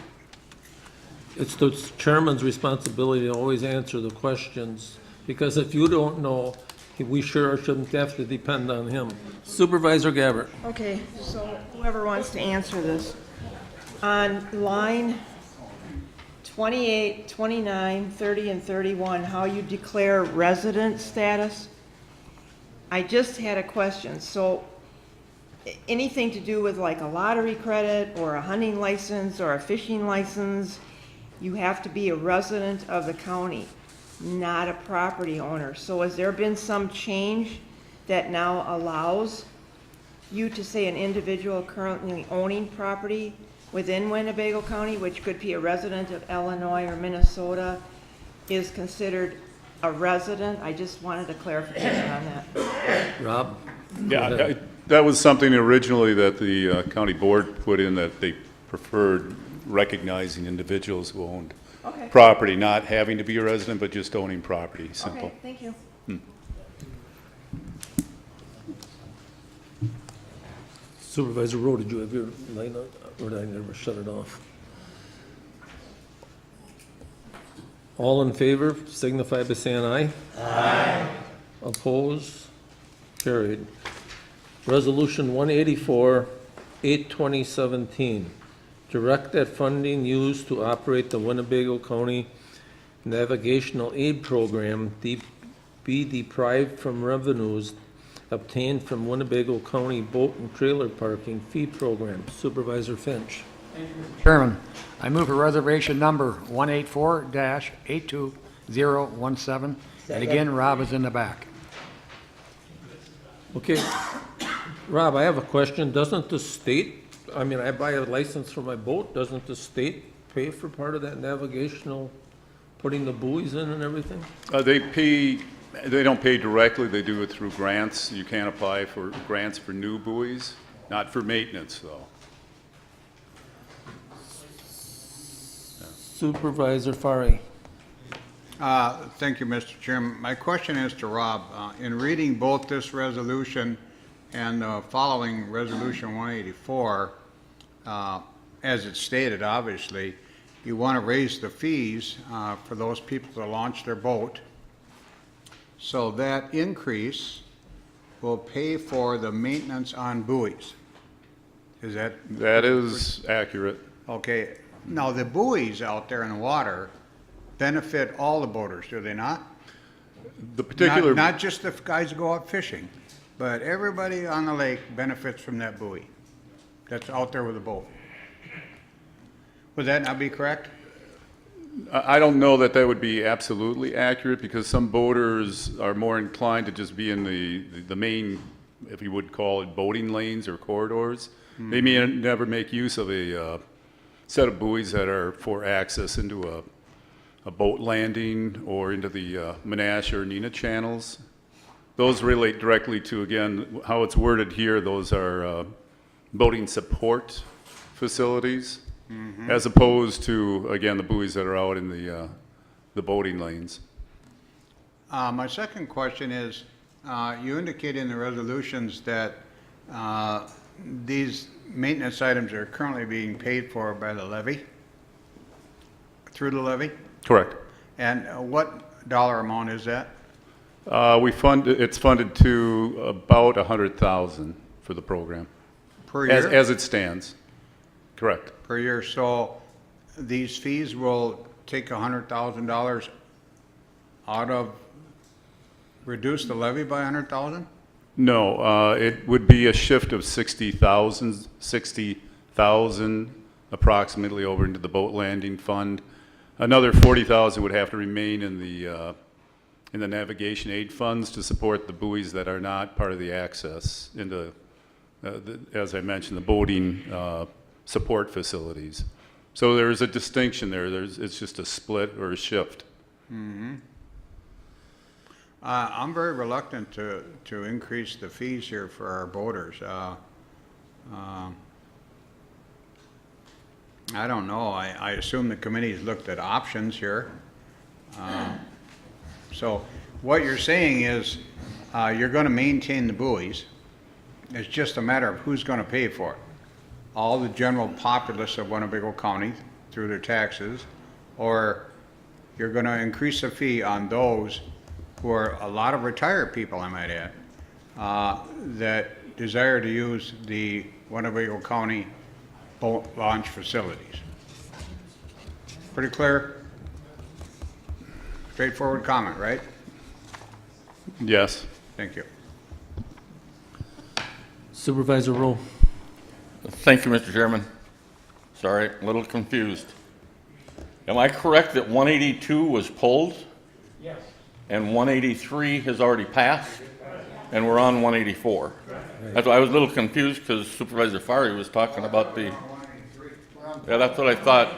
It's the chairman's responsibility to always answer the questions, because if you don't know, we sure shouldn't have to depend on him. Supervisor Gabbert. Okay, so whoever wants to answer this. On line 28, 29, 30, and 31, how you declare resident status, I just had a question. So anything to do with like a lottery credit or a hunting license or a fishing license, you have to be a resident of the county, not a property owner. So has there been some change that now allows you to say an individual currently owning property within Winnebago County, which could be a resident of Illinois or Minnesota, is considered a resident? I just wanted a clarification on that. Rob? Yeah, that was something originally that the county board put in, that they preferred recognizing individuals who owned property, not having to be a resident, but just owning property, simple. Okay, thank you. Supervisor Rowe, did you have your light on, or did I never shut it off? All in favor signify by saying aye. Aye. Oppose? Carried. Resolution 184, 8/2017. Direct that funding used to operate the Winnebago County Navigational Aid Program be deprived from revenues obtained from Winnebago County Boat and Trailer Parking Fee Program. Supervisor Finch. Chairman, I move for reservation number 184-82017. And again, Rob is in the back. Okay. Rob, I have a question. Doesn't the state, I mean, I buy a license for my boat, doesn't the state pay for part of that navigational, putting the buoys in and everything? They don't pay directly, they do it through grants. You can't apply for grants for new buoys, not for maintenance, though. Supervisor Fari. Thank you, Mr. Chairman. My question is to Rob. In reading both this resolution and following Resolution 184, as it's stated, obviously, you want to raise the fees for those people to launch their boat. So that increase will pay for the maintenance on buoys. Is that? That is accurate. Okay. Now, the buoys out there in the water, benefit all the boaters, do they not? The particular. Not just the guys who go out fishing, but everybody on the lake benefits from that buoy that's out there with a boat. Would that not be correct? I don't know that that would be absolutely accurate, because some boaters are more inclined to just be in the main, if you would call it, boating lanes or corridors. They may never make use of a set of buoys that are for access into a boat landing or into the Menasha or Nina channels. Those relate directly to, again, how it's worded here, those are boating support facilities, as opposed to, again, the buoys that are out in the boating lanes. My second question is, you indicate in the resolutions that these maintenance items are currently being paid for by the levy, through the levy? Correct. And what dollar amount is that? It's funded to about $100,000 for the program. Per year? As it stands. Correct. Per year. So these fees will take $100,000 out of, reduce the levy by $100,000? No, it would be a shift of 60,000 approximately over into the boat landing fund. Another 40,000 would have to remain in the navigation aid funds to support the buoys that are not part of the access into, as I mentioned, the boating support facilities. So there's a distinction there. It's just a split or a shift. I'm very reluctant to increase the fees here for our boaters. I don't know. I assume the committee's looked at options here. So what you're saying is you're going to maintain the buoys. It's just a matter of who's going to pay for it. All the general populace of Winnebago County through their taxes, or you're going to increase the fee on those who are a lot of retired people, I might add, that desire to use the Winnebago County boat launch facilities. Pretty clear? Straightforward comment, right? Yes. Thank you. Supervisor Rowe. Thank you, Mr. Chairman. Sorry, a little confused. Am I correct that 182 was pulled? Yes. And 183 has already passed? And we're on 184? That's why I was a little confused, because Supervisor Fari was talking about the... Yeah, that's what I thought.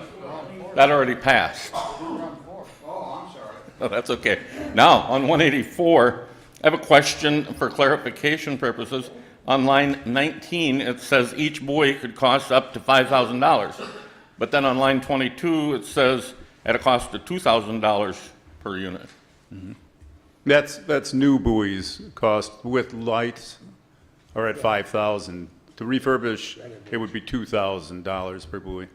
That already passed. Oh, I'm sorry. Oh, that's okay. Now, on 184, I have a question for clarification purposes. On line 19, it says each buoy could cost up to $5,000. But then on line 22, it says at a cost of $2,000 per unit. That's new buoys cost with lights are at $5,000. To refurbish, it would be $2,000 per buoy.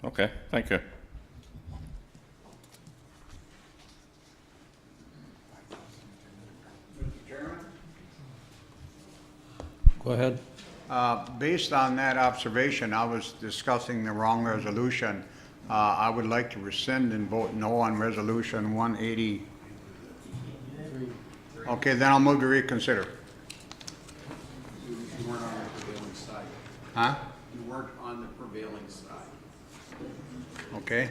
Okay, thank you. Go ahead. Based on that observation, I was discussing the wrong resolution. I would like to rescind and vote no on resolution 180. Okay, then I'll move to reconsider. You weren't on the prevailing side. Huh? You weren't on the prevailing side. Okay.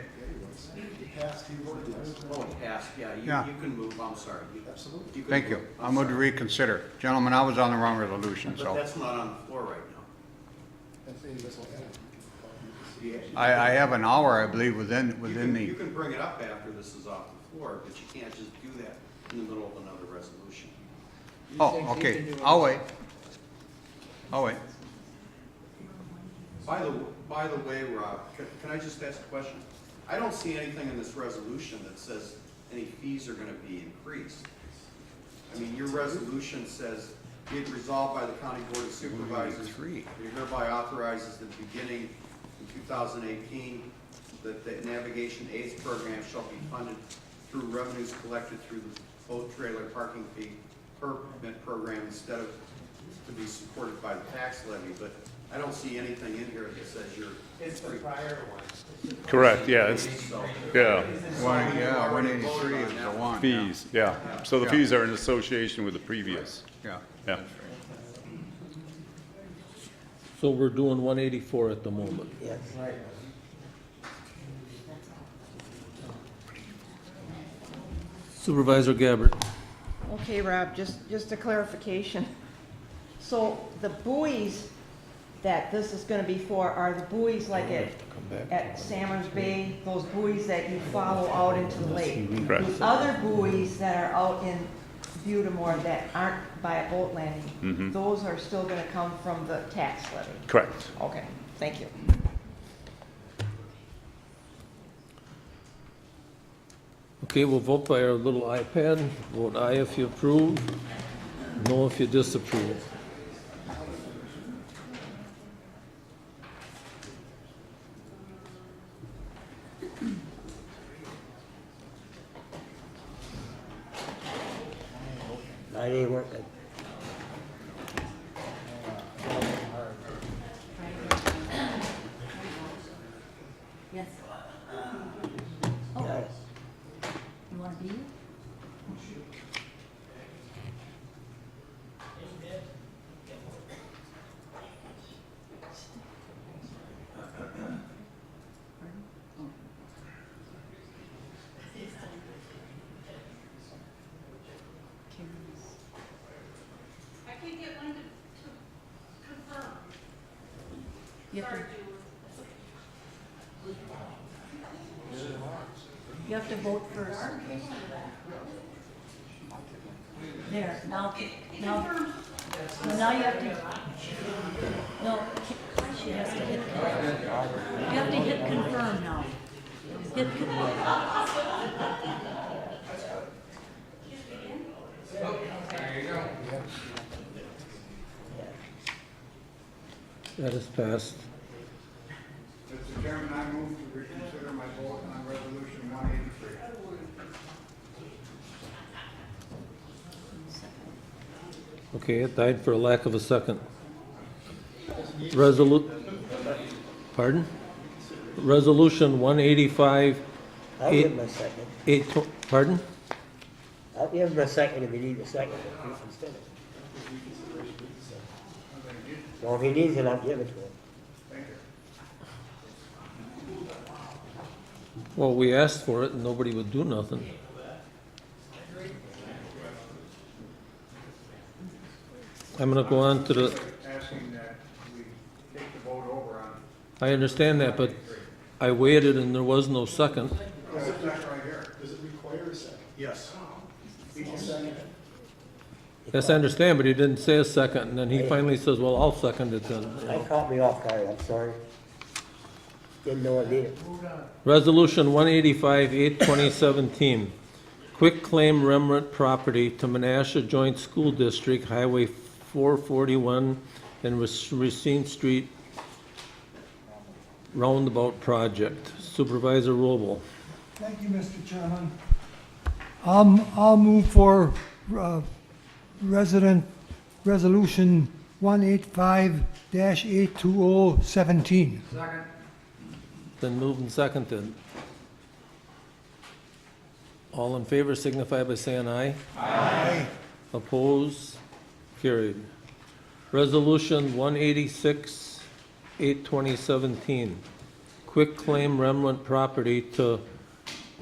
Oh, it passed, yeah, Yeah. you can move, I'm sorry. Absolutely. Thank you. I'll move to reconsider. Gentlemen, I was on the wrong resolution, But so. that's not on the floor right now. I have an hour, I believe, within You the, can bring it up after this is off the floor, but you can't just do that in the middle of another resolution. oh, okay. I'll wait. I'll wait. By the way, Rob, can I just ask a question? I don't see anything in this resolution that says any fees are going to be increased. I mean, your resolution says, be it resolved by the County Board of Supervisors, it hereby authorizes the beginning in 2018 that the navigation aids program shall be funded through revenues collected through the boat trailer parking fee permit program instead of to be supported by the tax levy. But I don't see anything in here that says you're... It's the prior one. Correct, yeah, it's, yeah. 183 is the one. Fees, yeah. So the Yeah. fees are in association with the previous. Yeah. Yeah. So we're doing 184 at the moment. Yes. Supervisor Gabbard. Okay, Rob, just a clarification. So the buoys that this is gonna be for are the buoys like at Salmons Bay, those buoys that you follow out into the lake. Correct. The other buoys that are out in Butamore that aren't by a boat landing, those are still gonna come from the tax levy? Correct. Okay, thank you. Okay, we'll vote by our little iPad. Vote aye if you approve, no if you disapprove. Mine ain't working. Yes. Got it. You want to be? I can get one to confirm. You have to, you have to vote first. There, now you have to, no, she has to hit confirm. You have to hit confirm now. Hit That is passed. Mr. Chairman, I move to reconsider my vote on resolution 183. Okay, it died for a lack of a second. Pardon? Resolution 185. I'll give him a second. Pardon? I'll give him a second if he needs a second. Instead of. Well, if he needs it, I'll give it to him. Well, we asked for it and nobody would do nothing. I'm gonna go on to the, Asking that we take the vote over on. I understand that, but I waited and there was no second. Does it right here? Does it require a second? Yes. Each second. Yes, I understand, but he didn't say a second, and then he finally says, well, I'll second it then. That caught me off guard, I'm sorry. Didn't know I needed it. Resolution 185, 8/2017. Quick claim remnant property to Menasha Joint School District, Highway 441 and Racine Street Roundabout Project. Supervisor Robel. Thank you, Mr. Chairman. I'll move for resolution 185-82017. Second. Then moved and seconded. All in favor signify by saying aye. Aye. Opposed? Carried. Resolution 186, 8/2017. Quick claim remnant property to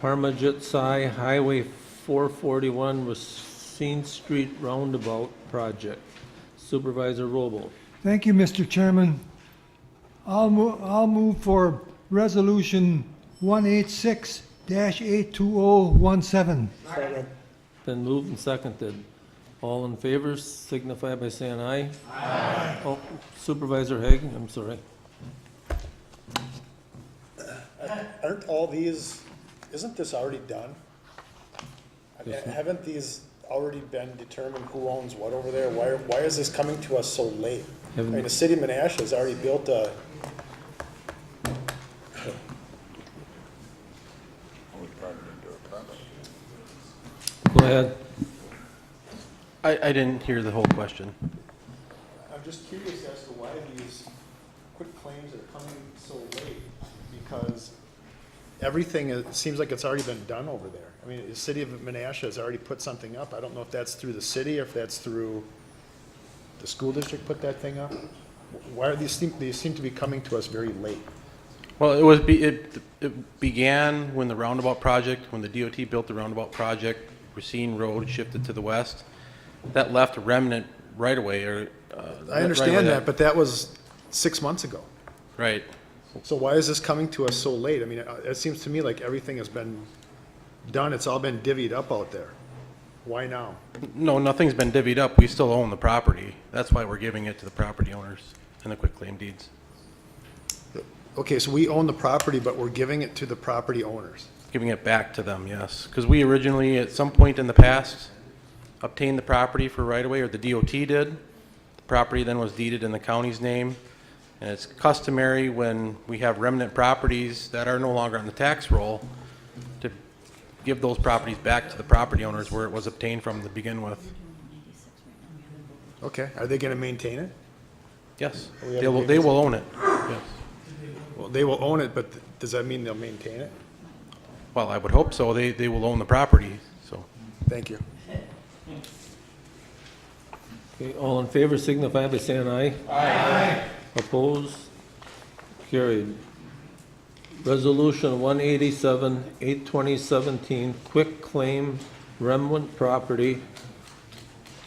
Parmajit Sai Highway 441 Racine Street Roundabout Project. Supervisor Robel. Thank you, Mr. Chairman. I'll move for resolution 186-82017. Second. Been moved and seconded. All in favor signify by saying aye. Aye. Oh, Supervisor Haig, I'm sorry. Aren't all these, isn't this already done? Yes, sir. Haven't these already been determined who owns what over there? Why is this coming to us so late? I mean, the city of Menasha has already built a, Go ahead. I didn't hear the whole question. I'm just curious as to why these quick claims are coming so late. Because everything, it seems like it's already been done over there. I mean, the city of Menasha has already put something up. I don't know if that's through the city or if that's through the school district put that thing up. Why are these seem to be coming to us very late? Well, it began when the roundabout project, when the DOT built the roundabout project, Racine Road shifted to the west. That left a remnant right away, or. I understand that, but that was 6 months ago. Right. So why is this coming to us so late? I mean, it seems to me like everything has been done, it's all been divvied up out there. Why now? No, nothing's been divvied up. We still own the property. That's why we're giving it to the property owners and the quitclaim deeds. Okay, so we own the property, but we're giving it to the property owners. Giving it back to them, yes. Because we originally, at some point in the past, obtained the property for right-of-way, or the DOT did. The property then was deeded in the county's name. And it's customary when we have remnant properties that are no longer on the tax roll to give those properties back to the property owners where it was obtained from to begin with. Okay, are they gonna maintain it? Yes, they will own it, yes. Well, they will own it, but does that mean they'll maintain it? Well, I would hope so. They will own the property, so. Thank you. Okay, all in favor signify by saying aye. Aye. Opposed? Carried. Resolution 187, 8/2017, quick claim remnant property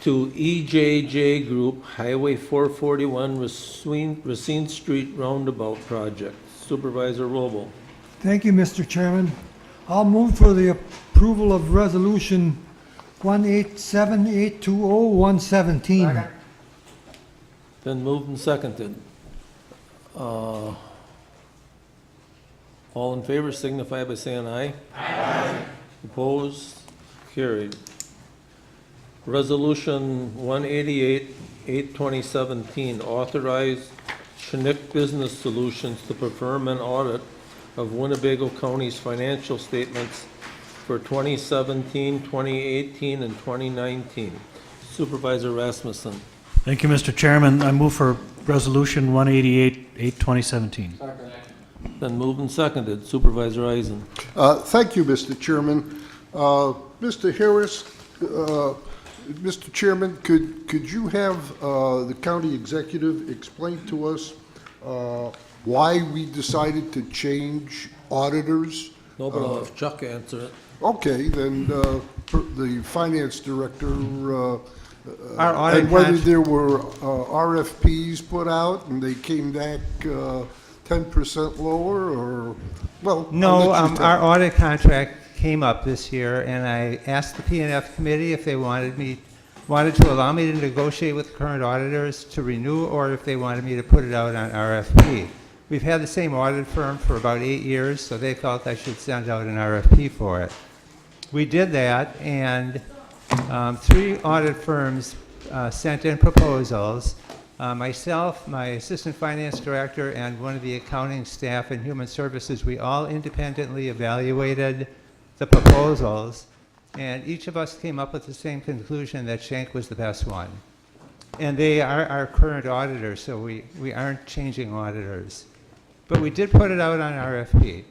to EJJ Group, Highway 441, Racine Street Roundabout Project. Supervisor Roble. Thank you, Mr. Chairman. I'll move for the approval of Resolution 187-820-117. Then moved and seconded. All in favor signify by saying aye. Aye. Opposed? Carried. Resolution 188, 8/2017, authorize Chinook Business Solutions to perform an audit of Winnebago County's financial statements for 2017, 2018, and 2019. Supervisor Rasmussen. Thank you, Mr. Chairman. I move for Resolution 188, 8/2017. Then moved and seconded. Supervisor Eisen. Thank you, Mr. Chairman. Mr. Harris, Mr. Chairman, could you have the county executive explain to us why we decided to change auditors? No, but I'll have Chuck answer it. Okay, then the finance director, Our audit and whether con- there were RFPs put out and they came back 10% lower, or, well. No, I'll let you tell. our audit contract came up this year, and I asked the P&F committee if they wanted to allow me to negotiate with current auditors to renew, or if they wanted me to put it out on RFP. We've had the same audit firm for about 8 years, so they felt I should send out an RFP for it. We did that, and 3 audit firms sent in proposals. Myself, my assistant finance director, and one of the accounting staff and human services, we all independently evaluated the proposals, and each of us came up with the same conclusion that Schenck was the best one. And they are our current auditor, so we aren't changing auditors. But we did put it out on RFP.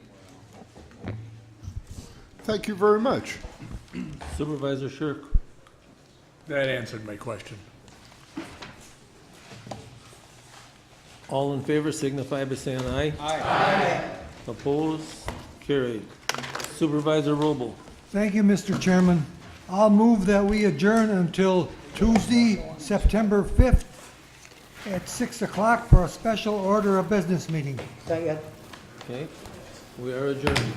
Thank you very much. Supervisor Shirk. That answered my question. All in favor signify by saying aye. Aye. Opposed? Carried. Supervisor Roble. Thank you, Mr. Chairman. I'll move that we adjourn until Tuesday, September 5th at 6 o'clock for a special order of business meeting. Okay, we are adjourned.